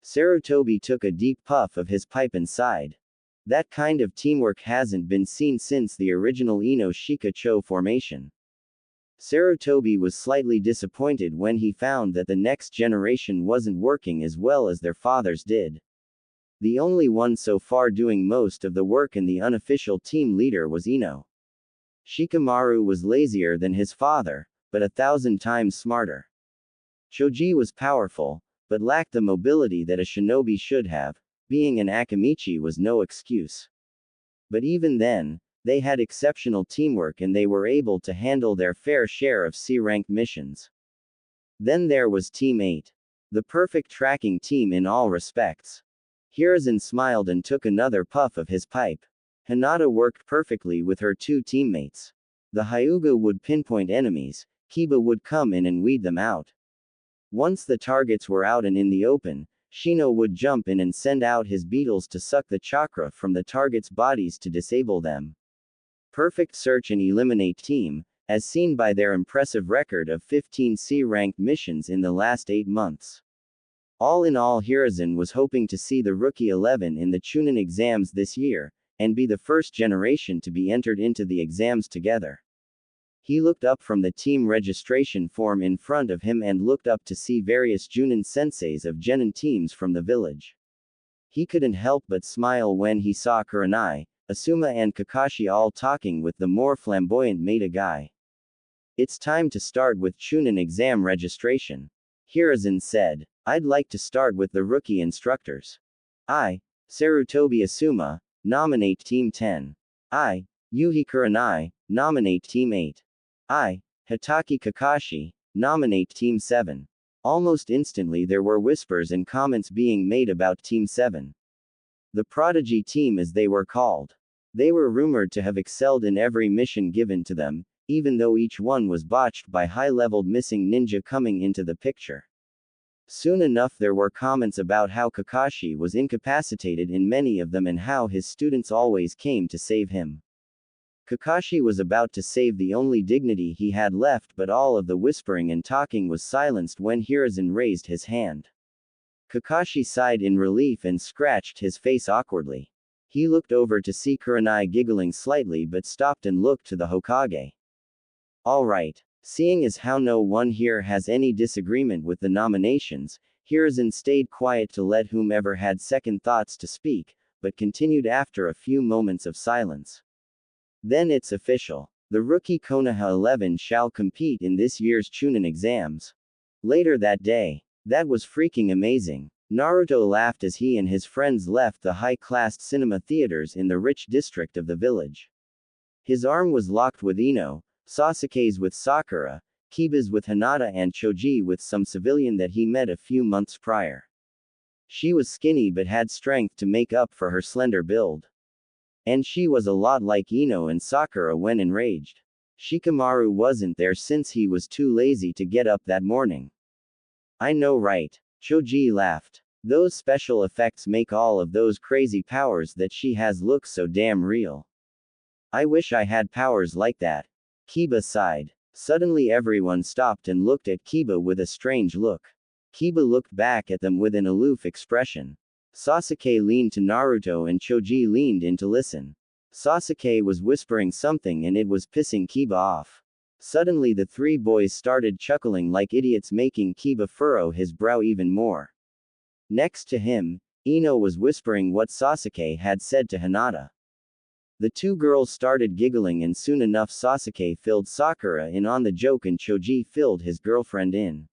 Sarutobi took a deep puff of his pipe and sighed. That kind of teamwork hasn't been seen since the original Ino Shika-Cho formation. Sarutobi was slightly disappointed when he found that the next generation wasn't working as well as their fathers did. The only one so far doing most of the work and the unofficial team leader was Ino. Shikamaru was lazier than his father, but 1,000 times smarter. Choji was powerful, but lacked the mobility that a shinobi should have. Being an Akamichi was no excuse. But even then, they had exceptional teamwork and they were able to handle their fair share of C-rank missions. Then there was Team 8. The perfect tracking team in all respects. Hiruzen smiled and took another puff of his pipe. Hinata worked perfectly with her two teammates. The Hyuga would pinpoint enemies, Kiba would come in and weed them out. Once the targets were out and in the open, Shino would jump in and send out his beetles to suck the chakra from the targets' bodies to disable them. Perfect search and eliminate team, as seen by their impressive record of 15 C-ranked missions in the last 8 months. All in all, Hiruzen was hoping to see the Rookie 11 in the Chunin exams this year, and be the first generation to be entered into the exams together. He looked up from the team registration form in front of him and looked up to see various Junin senseis of genin teams from the village. He couldn't help but smile when he saw Kurenai, Asuma and Kakashi all talking with the more flamboyant Maida guy. "It's time to start with Chunin exam registration," Hiruzen said. "I'd like to start with the rookie instructors. I, Sarutobi Asuma, nominate Team 10. I, Yuhi Kurenai, nominate Team 8. I, Hitaki Kakashi, nominate Team 7. Almost instantly there were whispers and comments being made about Team 7. The Prodigy Team as they were called. They were rumored to have excelled in every mission given to them, even though each one was botched by high-leveled missing ninja coming into the picture. Soon enough there were comments about how Kakashi was incapacitated in many of them and how his students always came to save him. Kakashi was about to save the only dignity he had left, but all of the whispering and talking was silenced when Hiruzen raised his hand. Kakashi sighed in relief and scratched his face awkwardly. He looked over to see Kurenai giggling slightly but stopped and looked to the Hokage. "Alright. Seeing as how no one here has any disagreement with the nominations, Hiruzen stayed quiet to let whomever had second thoughts to speak, but continued after a few moments of silence. Then it's official. The rookie Konoha 11 shall compete in this year's Chunin exams." Later that day. "That was freaking amazing. Naruto laughed as he and his friends left the high-class cinema theaters in the rich district of the village. His arm was locked with Ino, Sasuke's with Sakura, Kiba's with Hinata and Choji with some civilian that he met a few months prior. She was skinny but had strength to make up for her slender build. And she was a lot like Ino and Sakura when enraged. Shikamaru wasn't there since he was too lazy to get up that morning. I know, right? Choji laughed. Those special effects make all of those crazy powers that she has look so damn real. I wish I had powers like that. Kiba sighed. Suddenly everyone stopped and looked at Kiba with a strange look. Kiba looked back at them with an aloof expression. Sasuke leaned to Naruto and Choji leaned in to listen. Sasuke was whispering something and it was pissing Kiba off. Suddenly the three boys started chuckling like idiots, making Kiba furrow his brow even more. Next to him, Ino was whispering what Sasuke had said to Hinata. The two girls started giggling and soon enough Sasuke filled Sakura in on the joke and Choji filled his girlfriend in.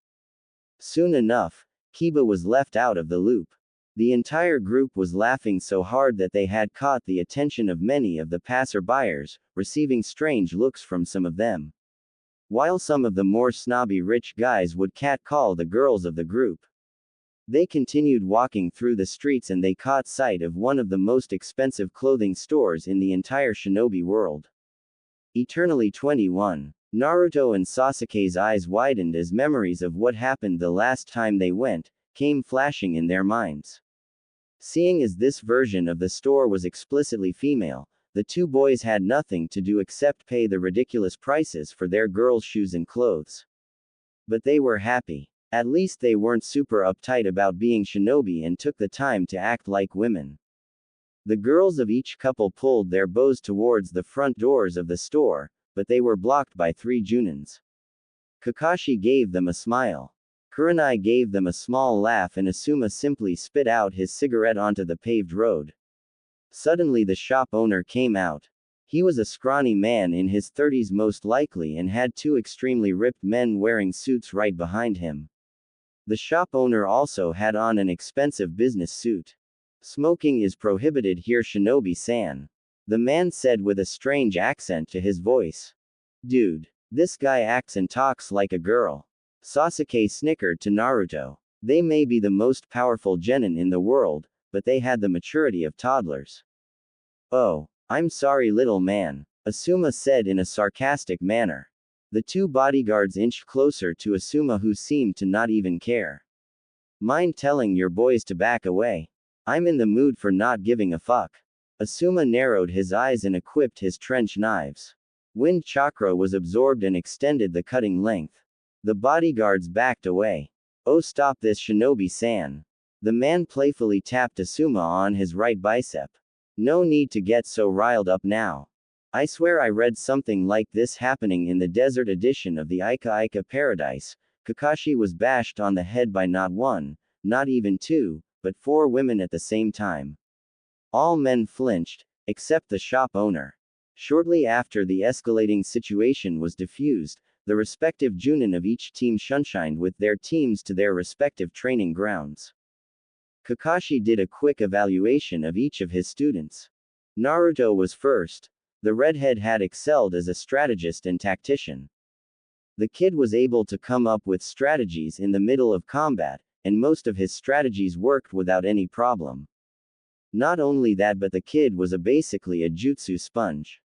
Soon enough, Kiba was left out of the loop. The entire group was laughing so hard that they had caught the attention of many of the passerbyers, receiving strange looks from some of them. While some of the more snobby rich guys would catcall the girls of the group. They continued walking through the streets and they caught sight of one of the most expensive clothing stores in the entire shinobi world. Eternally 21. Naruto and Sasuke's eyes widened as memories of what happened the last time they went, came flashing in their minds. Seeing as this version of the store was explicitly female, the two boys had nothing to do except pay the ridiculous prices for their girls' shoes and clothes. But they were happy. At least they weren't super uptight about being shinobi and took the time to act like women. The girls of each couple pulled their bows towards the front doors of the store, but they were blocked by three junins. Kakashi gave them a smile. Kurenai gave them a small laugh and Asuma simply spit out his cigarette onto the paved road. Suddenly the shop owner came out. He was a scrawny man in his 30s most likely and had two extremely ripped men wearing suits right behind him. The shop owner also had on an expensive business suit. Smoking is prohibited here, Shinobi-san. The man said with a strange accent to his voice. Dude, this guy acts and talks like a girl. Sasuke snickered to Naruto. They may be the most powerful genin in the world, but they had the maturity of toddlers. Oh, I'm sorry little man, Asuma said in a sarcastic manner. The two bodyguards inched closer to Asuma who seemed to not even care. Mind telling your boys to back away? I'm in the mood for not giving a fuck. Asuma narrowed his eyes and equipped his trench knives. Wind chakra was absorbed and extended the cutting length. The bodyguards backed away. Oh, stop this, Shinobi-san. The man playfully tapped Asuma on his right bicep. No need to get so riled up now. I swear I read something like this happening in the desert edition of the Ika Ika Paradise. Kakashi was bashed on the head by not one, not even two, but four women at the same time. All men flinched, except the shop owner. Shortly after the escalating situation was diffused, the respective junin of each team shunshined with their teams to their respective training grounds. Kakashi did a quick evaluation of each of his students. Naruto was first. The redhead had excelled as a strategist and tactician. The kid was able to come up with strategies in the middle of combat, and most of his strategies worked without any problem. Not only that, but the kid was basically a jutsu sponge.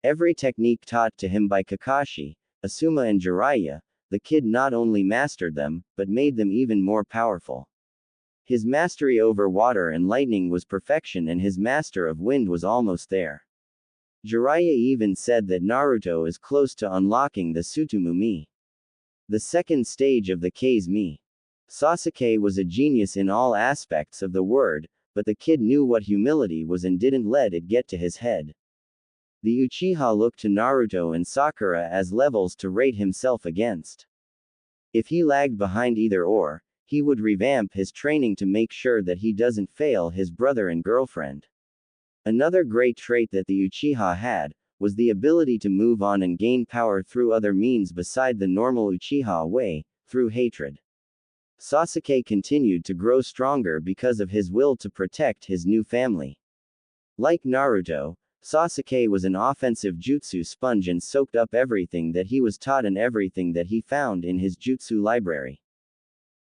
Every technique taught to him by Kakashi, Asuma and Jiraiya, the kid not only mastered them, but made them even more powerful. His mastery over water and lightning was perfection and his master of wind was almost there. Jiraiya even said that Naruto is close to unlocking the Tsutomu Mi. The second stage of the K's Mi. Sasuke was a genius in all aspects of the word, but the kid knew what humility was and didn't let it get to his head. The Uchiha looked to Naruto and Sakura as levels to rate himself against. If he lagged behind either or, he would revamp his training to make sure that he doesn't fail his brother and girlfriend. Another great trait that the Uchiha had, was the ability to move on and gain power through other means beside the normal Uchiha way, through hatred. Sasuke continued to grow stronger because of his will to protect his new family. Like Naruto, Sasuke was an offensive jutsu sponge and soaked up everything that he was taught and everything that he found in his jutsu library.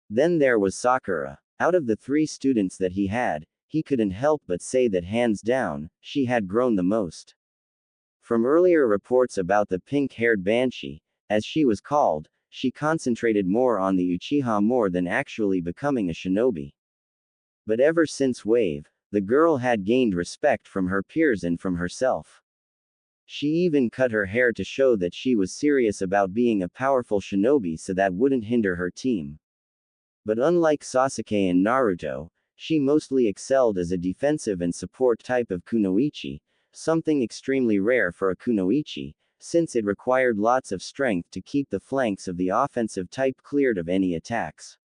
Then there was Sakura. Out of the 3 students that he couldn't help but say that hands down, she had grown the most. From earlier reports about the pink-haired Banshee, as she was called, she concentrated more on the Uchiha more than actually becoming a shinobi. But ever since Wave, the girl had gained respect from her peers and from herself. She even cut her hair to show that she was serious about being a powerful shinobi so that wouldn't hinder her team. But unlike Sasuke and Naruto, she mostly excelled as a defensive and support type of kunoichi, something extremely rare for a kunoichi, since it required lots of strength to keep the flanks of the offensive type cleared of any attacks.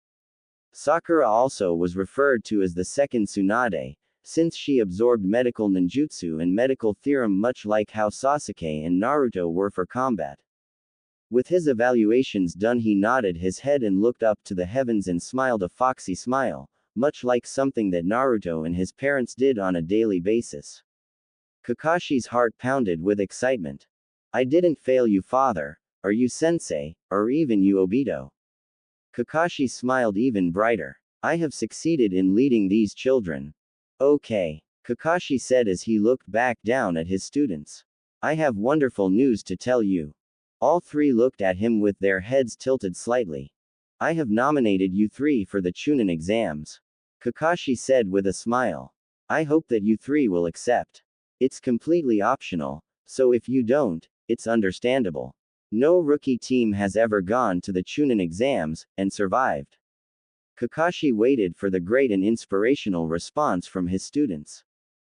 Sakura also was referred to as the second Tsunade, since she absorbed medical ninjutsu and medical theorem much like how Sasuke and Naruto were for combat. With his evaluations done, he nodded his head and looked up to the heavens and smiled a foxy smile, much like something that Naruto and his parents did on a daily basis. Kakashi's heart pounded with excitement. I didn't fail you, father, or you sensei, or even you Obito. Kakashi smiled even brighter. I have succeeded in leading these children. Okay, Kakashi said as he looked back down at his students. I have wonderful news to tell you. All 3 looked at him with their heads tilted slightly. I have nominated you 3 for the Chunin exams. Kakashi said with a smile. I hope that you 3 will accept. It's completely optional, so if you don't, it's understandable. No rookie team has ever gone to the Chunin exams and survived. Kakashi waited for the great and inspirational response from his students.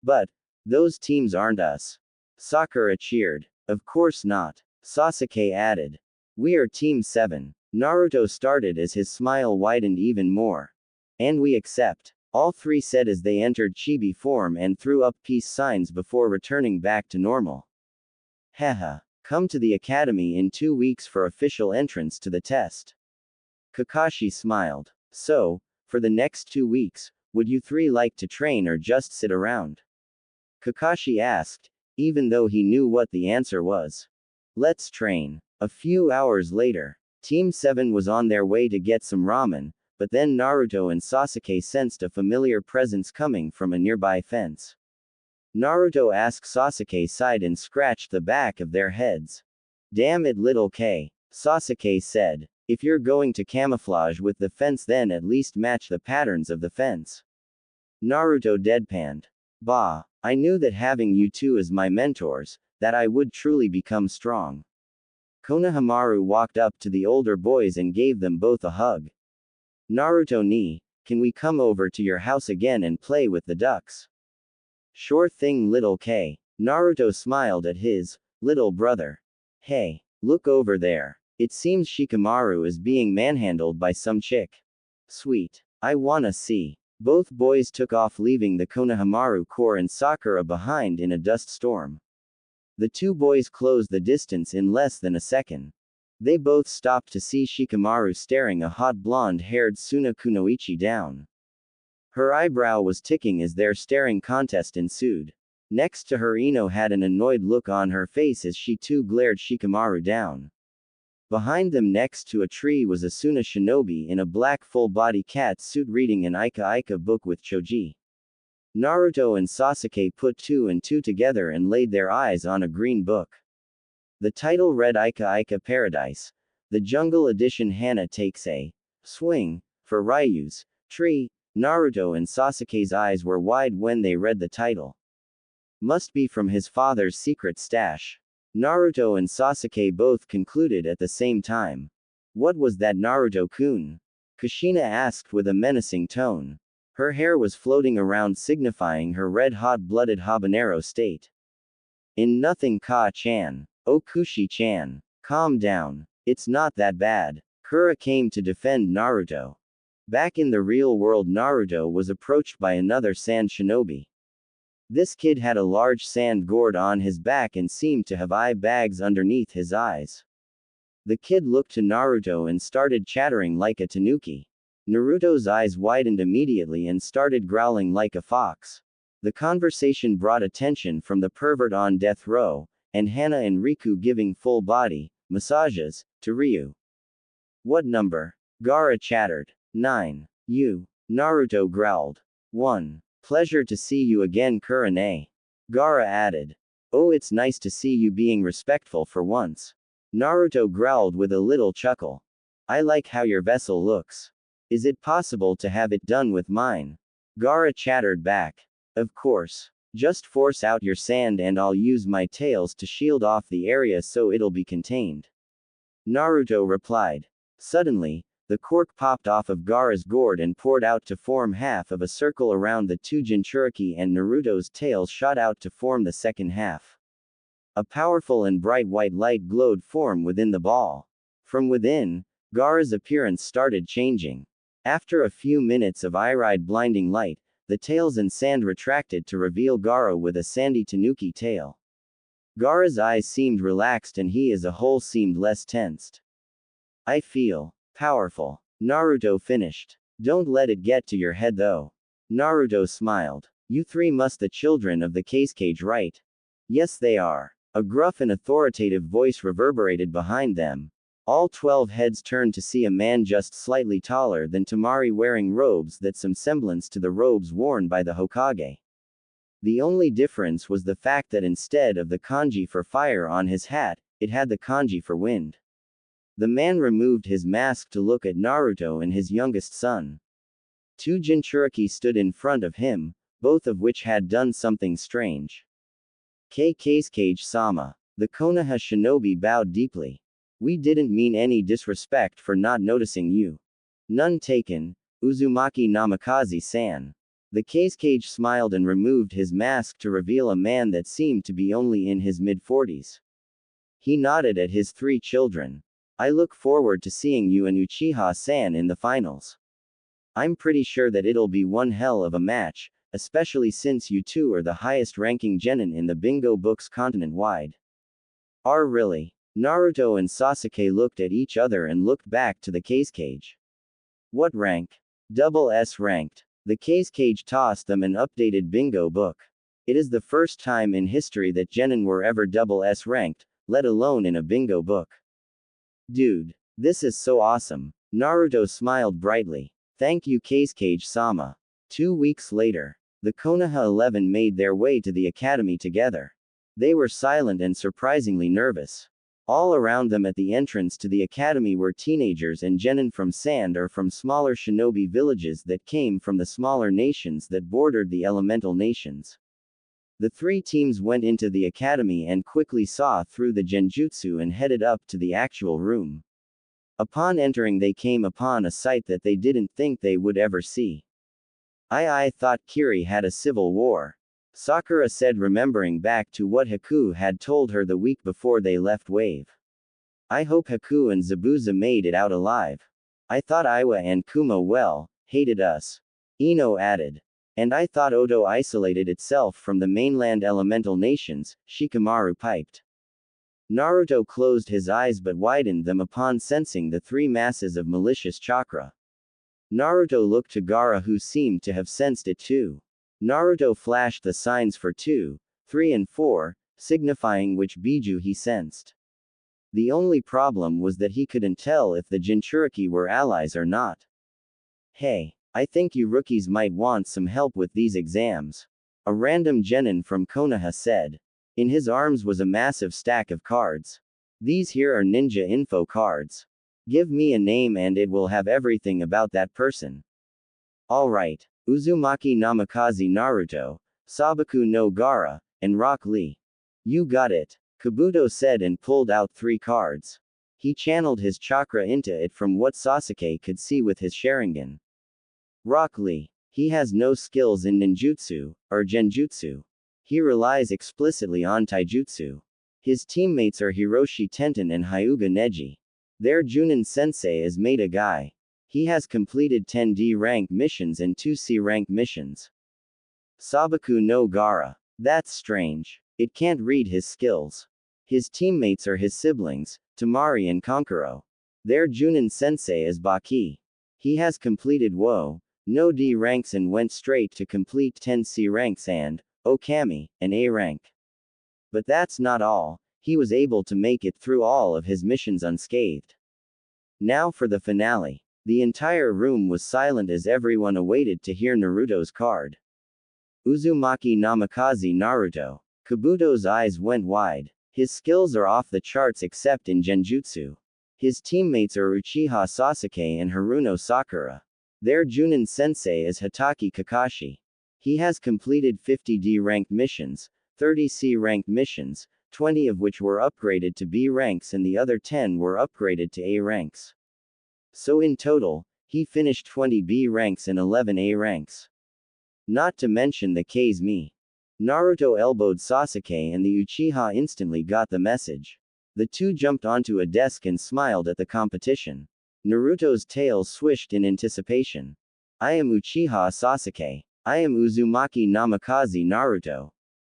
But, those teams aren't us. Sakura cheered. Of course not. Sasuke added. We are Team 7. Naruto started as his smile widened even more. And we accept. All 3 said as they entered chibi form and threw up peace signs before returning back to normal. Haha. Come to the academy in 2 weeks for official entrance to the test. Kakashi smiled. So, for the next 2 weeks, would you 3 like to train or just sit around? Kakashi asked, even though he knew what the answer was. Let's train. A few hours later, Team 7 was on their way to get some ramen, but then Naruto and Sasuke sensed a familiar presence coming from a nearby fence. Naruto asked Sasuke's side and scratched the back of their heads. Damn it, little K, Sasuke said. If you're going to camouflage with the fence, then at least match the patterns of the fence. Naruto deadpanned. Bah, I knew that having you 2 as my mentors, that I would truly become strong. Konohamaru walked up to the older boys and gave them both a hug. Naruto ni, can we come over to your house again and play with the ducks? Sure thing, little K. Naruto smiled at his little brother. Hey, look over there. It seems Shikamaru is being manhandled by some chick. Sweet. I wanna see. Both boys took off, leaving the Konohamaru core and Sakura behind in a dust storm. The 2 boys closed the distance in less than a second. They both stopped to see Shikamaru staring a hot blonde-haired Suna Kunoichi down. Her eyebrow was ticking as their staring contest ensued. Next to her, Ino had an annoyed look on her face as she too glared Shikamaru down. Behind them next to a tree was a Suna shinobi in a black full-body cat suit reading an Ika Ika book with Choji. Naruto and Sasuke put 2 and 2 together and laid their eyes on a green book. The title read Ika Ika Paradise. The Jungle Edition. Hana takes a swing for Ryu's tree. Naruto and Sasuke's eyes were wide when they read the title. Must be from his father's secret stash. Naruto and Sasuke both concluded at the same time. What was that, Naruto-kun? Kushina asked with a menacing tone. Her hair was floating around, signifying her red-hot-blooded habanero state. In nothing, Ka-chan. Oh, Kushi-chan. Calm down. It's not that bad. Kura came to defend Naruto. Back in the real world, Naruto was approached by another sand shinobi. This kid had a large sand gourd on his back and seemed to have eye bags underneath his eyes. The kid looked to Naruto and started chattering like a tanuki. Naruto's eyes widened immediately and started growling like a fox. The conversation brought attention from the pervert on death row, and Hana and Riku giving full body massages to Ryu. What number? Gaara chattered. 9. You. Naruto growled. 1. Pleasure to see you again, Kurane. Gaara added. Oh, it's nice to see you being respectful for once. Naruto growled with a little chuckle. I like how your vessel looks. Is it possible to have it done with mine? Gaara chattered back. Of course. Just force out your sand and I'll use my tails to shield off the area so it'll be contained. Naruto replied. Suddenly, the cork popped off of Gaara's gourd and poured out to form half of a circle around the two Jinchuriki, and Naruto's tails shot out to form the second half. A powerful and bright white light glowed form within the ball. From within, Gaara's appearance started changing. After a few minutes of iridescent blinding light, the tails and sand retracted to reveal Gaara with a sandy tanuki tail. Gaara's eyes seemed relaxed and he as a whole seemed less tensed. I feel powerful. Naruto finished. Don't let it get to your head though. Naruto smiled. You three must the children of the Cage, right? Yes they are. A gruff and authoritative voice reverberated behind them. All 12 heads turned to see a man just slightly taller than Temari wearing robes that some semblance to the robes worn by the Hokage. The only difference was the fact that instead of the kanji for fire on his hat, it had the kanji for wind. The man removed his mask to look at Naruto and his youngest son. Two Jinchuriki stood in front of him, both of which had done something strange. Kage-sama. The Konoha shinobi bowed deeply. We didn't mean any disrespect for not noticing you. None taken, Uzumaki Namikaze-san. The Kage smiled and removed his mask to reveal a man that seemed to be only in his mid-40s. He nodded at his three children. I look forward to seeing you and Uchiha-san in the finals. I'm pretty sure that it'll be one hell of a match, especially since you two are the highest-ranking genin in the bingo books continent-wide. Really? Naruto and Sasuke looked at each other and looked back to the Cage. What rank? Double S ranked. The Cage tossed them an updated bingo book. It is the first time in history that genin were ever double S ranked, let alone in a bingo book. Dude, this is so awesome. Naruto smiled brightly. Thank you Kage-sama. 2 weeks later, the Konoha 11 made their way to the academy together. They were silent and surprisingly nervous. All around them at the entrance to the academy were teenagers and genin from Sand or from smaller shinobi villages that came from the smaller nations that bordered the elemental nations. The three teams went into the academy and quickly saw through the genjutsu and headed up to the actual room. Upon entering they came upon a sight that they didn't think they would ever see. I thought Kiri had a civil war. Sakura said, remembering back to what Haku had told her the week before they left Wave. I hope Haku and Zabuza made it out alive. I thought Iwa and Kuma hated us. Ino added. And I thought Odo isolated itself from the mainland elemental nations, Shikamaru piped. Naruto closed his eyes but widened them upon sensing the three masses of malicious chakra. Naruto looked to Gaara, who seemed to have sensed it too. Naruto flashed the signs for 2, 3 and 4, signifying which Biju he sensed. The only problem was that he couldn't tell if the Jinchuriki were allies or not. Hey, I think you rookies might want some help with these exams. A random genin from Konoha said. In his arms was a massive stack of cards. These here are ninja info cards. Give me a name and it will have everything about that person. Alright, Uzumaki Namikaze Naruto, Sabaku no Gaara, and Rock Lee. You got it, Kabuto said and pulled out 3 cards. He channeled his chakra into it from what Sasuke could see with his Sharingan. Rock Lee. He has no skills in ninjutsu, or genjutsu. He relies explicitly on taijutsu. His teammates are Hiroshi Tenten and Hyuga Neji. Their Junin sensei is Maeda Guy. He has completed 10D rank missions and 2C rank missions. Sabaku no Gaara. That's strange. It can't read his skills. His teammates are his siblings, Temari and Kankuro. Their Junin sensei is Baki. He has completed no D ranks and went straight to complete 10 C ranks and, Okami, an A rank. But that's not all, he was able to make it through all of his missions unscathed. Now for the finale. The entire room was silent as everyone awaited to hear Naruto's card. Uzumaki Namikaze Naruto. Kabuto's eyes went wide. His skills are off the charts except in Genjutsu. His teammates are Uchiha Sasuke and Haruno Sakura. Their Junin sensei is Hatake Kakashi. He has completed 50 D ranked missions, 30 C ranked missions, 20 of which were upgraded to B ranks and the other 10 were upgraded to A ranks. So in total, he finished 20 B ranks and 11 A ranks. Not to mention the K's me. Naruto elbowed Sasuke and the Uchiha instantly got the message. The two jumped onto a desk and smiled at the competition. Naruto's tail swished in anticipation. I am Uchiha Sasuke. I am Uzumaki Namikaze Naruto.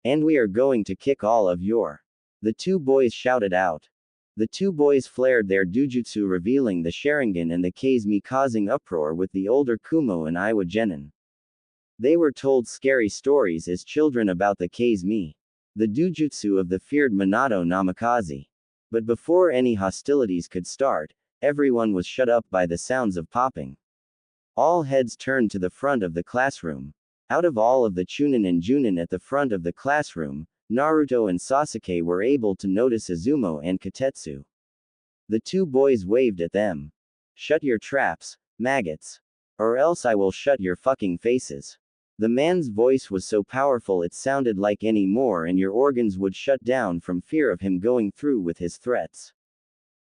And we are going to kick all of your. The two boys shouted out. The two boys flared their dujutsu revealing the Sharingan and the Kazemi causing uproar with the older Kumo and Iwa Genin. They were told scary stories as children about the Kazemi, the dujutsu of the feared Minato Namikaze. But before any hostilities could start, everyone was shut up by the sounds of popping. All heads turned to the front of the classroom. Out of all of the Chunin and Junin at the front of the classroom, Naruto and Sasuke were able to notice Izumo and Katetsu. The two boys waved at them. Shut your traps, maggots. Or else I will shut your fucking faces. The man's voice was so powerful it sounded like any more and your organs would shut down from fear of him going through with his threats.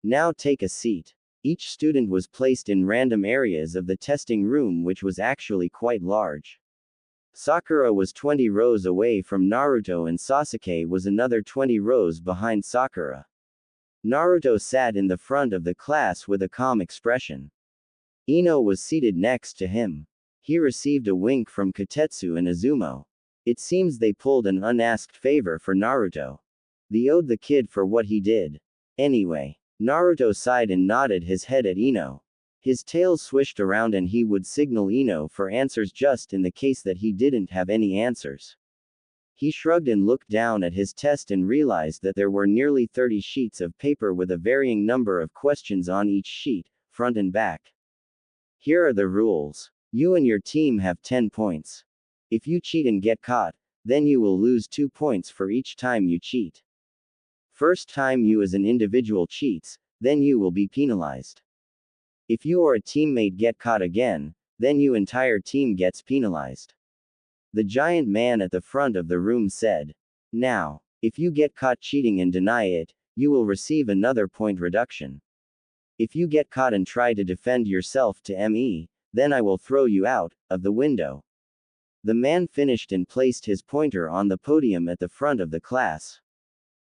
Now take a seat. Each student was placed in random areas of the testing room which was actually quite large. Sakura was 20 rows away from Naruto and Sasuke was another 20 rows behind Sakura. Naruto sat in the front of the class with a calm expression. Ino was seated next to him. He received a wink from Katetsu and Izumo. It seems they pulled an unasked favor for Naruto. They owed the kid for what he did. Anyway, Naruto sighed and nodded his head at Ino. His tail swished around and he would signal Ino for answers just in the case that he didn't have any answers. He shrugged and looked down at his test and realized that there were nearly 30 sheets of paper with a varying number of questions on each sheet, front and back. Here are the rules. You and your team have 10 points. If you cheat and get caught, then you will lose 2 points for each time you cheat. First time you as an individual cheats, then you will be penalized. If you or a teammate get caught again, then your entire team gets penalized. The giant man at the front of the room said. Now, if you get caught cheating and deny it, you will receive another point reduction. If you get caught and try to defend yourself to ME, then I will throw you out of the window. The man finished and placed his pointer on the podium at the front of the class.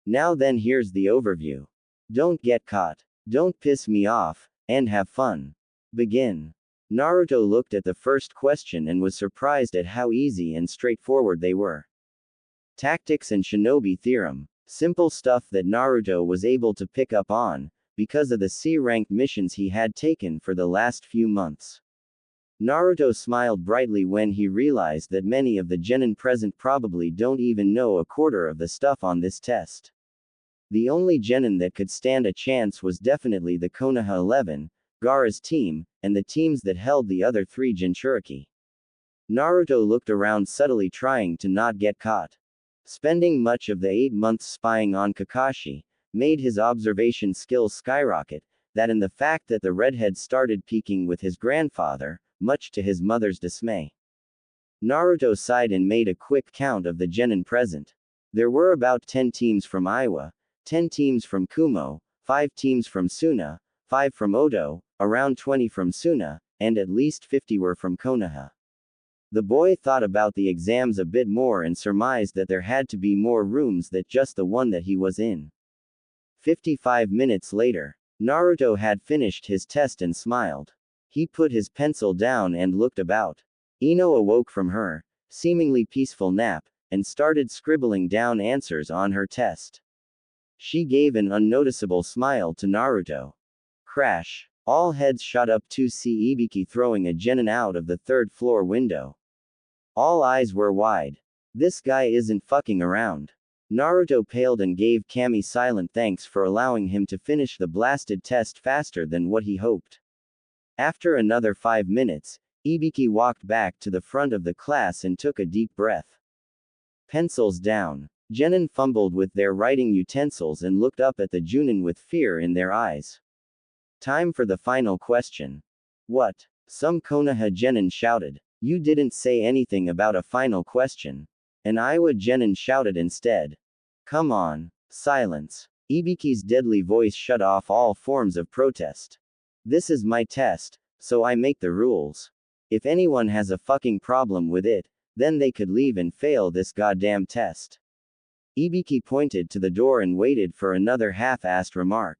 Now then here's the overview. Don't get caught. Don't piss me off. And have fun. Begin. Naruto looked at the first question and was surprised at how easy and straightforward they were. Tactics and Shinobi Theorem. Simple stuff that Naruto was able to pick up on, because of the C-ranked missions he had taken for the last few months. Naruto smiled brightly when he realized that many of the genin present probably don't even know a quarter of the stuff on this test. The only genin that could stand a chance was definitely the Konoha 11, Gaara's team, and the teams that held the other 3 Jinchuriki. Naruto looked around subtly trying to not get caught. Spending much of the 8 months spying on Kakashi, made his observation skills skyrocket, that and the fact that the redhead started peeking with his grandfather, much to his mother's dismay. Naruto sighed and made a quick count of the genin present. There were about 10 teams from Iwa, 10 teams from Kumo, 5 teams from Suna, 5 from Odo, around 20 from Suna, and at least 50 were from Konoha. The boy thought about the exams a bit more and surmised that there had to be more rooms than just the one that he was in. 55 minutes later, Naruto had finished his test and smiled. He put his pencil down and looked about. Ino awoke from her seemingly peaceful nap, and started scribbling down answers on her test. She gave an unnoticeable smile to Naruto. Crash. All heads shot up to see Ibiki throwing a genin out of the third-floor window. All eyes were wide. This guy isn't fucking around. Naruto paled and gave Kami silent thanks for allowing him to finish the blasted test faster than what he hoped. After another 5 minutes, Ibiki walked back to the front of the class and took a deep breath. Pencils down. Genin fumbled with their writing utensils and looked up at the Junin with fear in their eyes. Time for the final question. What? Some Konoha Genin shouted. You didn't say anything about a final question. An Iowa Genin shouted instead. Come on. Silence. Ibiki's deadly voice shut off all forms of protest. This is my test, so I make the rules. If anyone has a fucking problem with it, then they could leave and fail this goddamn test. Ibiki pointed to the door and waited for another half-assed remark.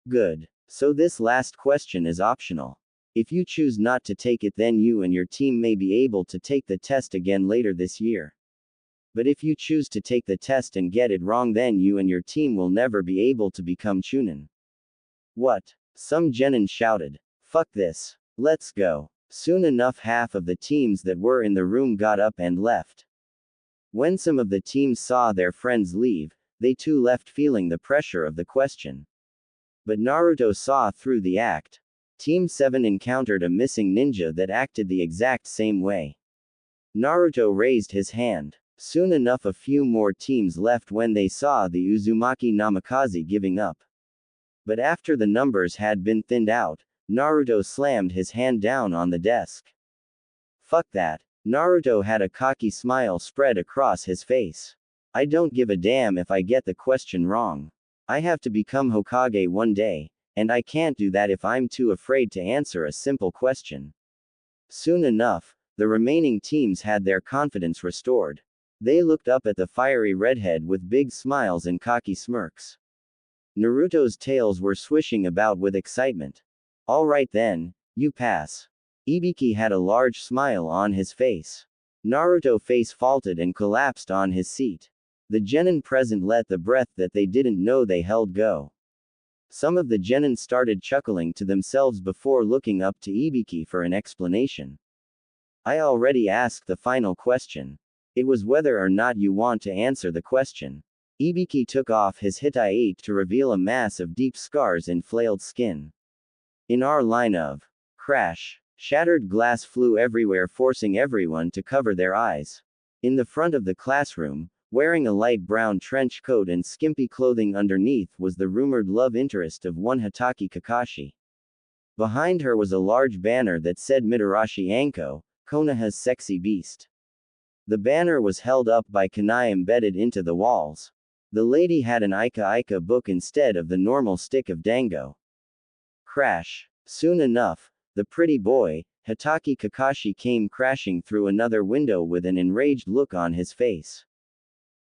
Good. So this last question is optional. If you choose not to take it, then you and your team may be able to take the test again later this year. But if you choose to take the test and get it wrong, then you and your team will never be able to become Chunin. What? Some Genin shouted. Fuck this. Let's go. Soon enough, half of the teams that were in the room got up and left. When some of the teams saw their friends leave, they too left, feeling the pressure of the question. But Naruto saw through the act. Team 7 encountered a missing ninja that acted the exact same way. Naruto raised his hand. Soon enough, a few more teams left when they saw the Uzumaki Namikaze giving up. But after the numbers had been thinned out, Naruto slammed his hand down on the desk. Fuck that. Naruto had a cocky smile spread across his face. I don't give a damn if I get the question wrong. I have to become Hokage one day, and I can't do that if I'm too afraid to answer a simple question. Soon enough, the remaining teams had their confidence restored. They looked up at the fiery redhead with big smiles and cocky smirks. Naruto's tails were swishing about with excitement. All right then, you pass. Ibiki had a large smile on his face. Naruto's face faltered and collapsed on his seat. The genin present let the breath that they didn't know they held go. Some of the genin started chuckling to themselves before looking up to Ibiki for an explanation. I already asked the final question. It was whether or not you want to answer the question. Ibiki took off his hitai to reveal a mass of deep scars and flailed skin. In our line of crash, shattered glass flew everywhere, forcing everyone to cover their eyes. In the front of the classroom, wearing a light brown trench coat and skimpy clothing underneath, was the rumored love interest of one Hatake Kakashi. Behind her was a large banner that said Mitarashi Anko, Konoha's sexy beast. The banner was held up by kunai embedded into the walls. The lady had an Ika book instead of the normal stick of dango. Crash. Soon enough, the pretty boy, Hatake Kakashi, came crashing through another window with an enraged look on his face.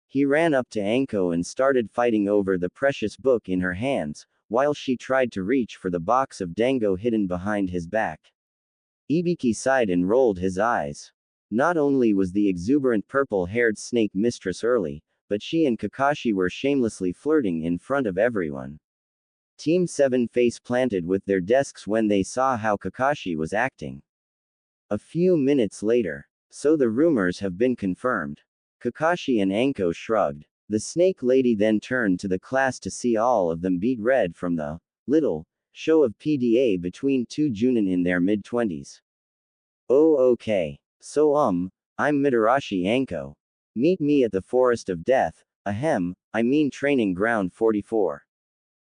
He ran up to Anko and started fighting over the precious book in her hands, while she tried to reach for the box of dango hidden behind his back. Ibiki sighed and rolled his eyes. Not only was the exuberant purple-haired snake mistress early, but she and Kakashi were shamelessly flirting in front of everyone. Team 7 face planted with their desks when they saw how Kakashi was acting. A few minutes later. So the rumors have been confirmed. Kakashi and Anko shrugged. The snake lady then turned to the class to see all of them beat red from the little show of PDA between two Junin in their mid-20s. Oh okay. So I'm Mitarashi Anko. Meet me at the Forest of Death, I mean Training Ground 44.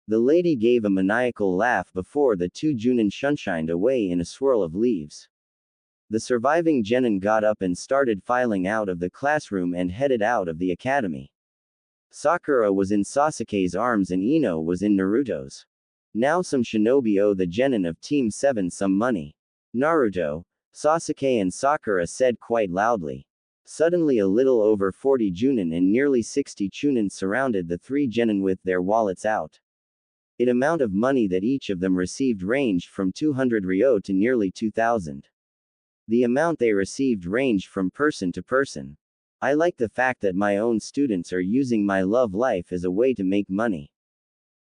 The lady gave a maniacal laugh before the two Junin shunshined away in a swirl of leaves. The surviving genin got up and started filing out of the classroom and headed out of the academy. Sakura was in Sasuke's arms and Ino was in Naruto's. Now some shinobi owe the genin of Team 7 some money. Naruto, Sasuke and Sakura said quite loudly. Suddenly a little over 40 Junin and nearly 60 Chunin surrounded the three genin with their wallets out. The amount of money that each of them received ranged from 200 ryo to nearly 2,000. The amount they received ranged from person to person. I like the fact that my own students are using my love life as a way to make money.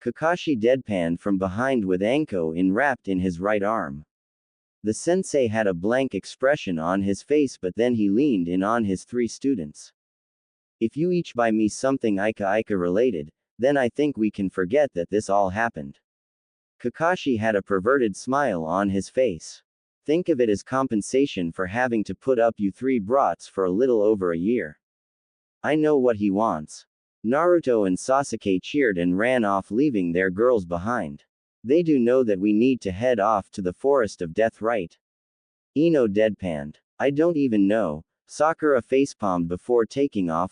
Kakashi deadpanned from behind with Anko enwrapped in his right arm. The sensei had a blank expression on his face, but then he leaned in on his three students. If you each buy me something Ika related, then I think we can forget that this all happened. Kakashi had a perverted smile on his face. Think of it as compensation for having to put up you three brats for a little over a year. I know what he wants. Naruto and Sasuke cheered and ran off, leaving their girls behind. They do know that we need to head off to the forest of death, right? Ino deadpanned. I don't even know. Sakura facepalmed before taking off,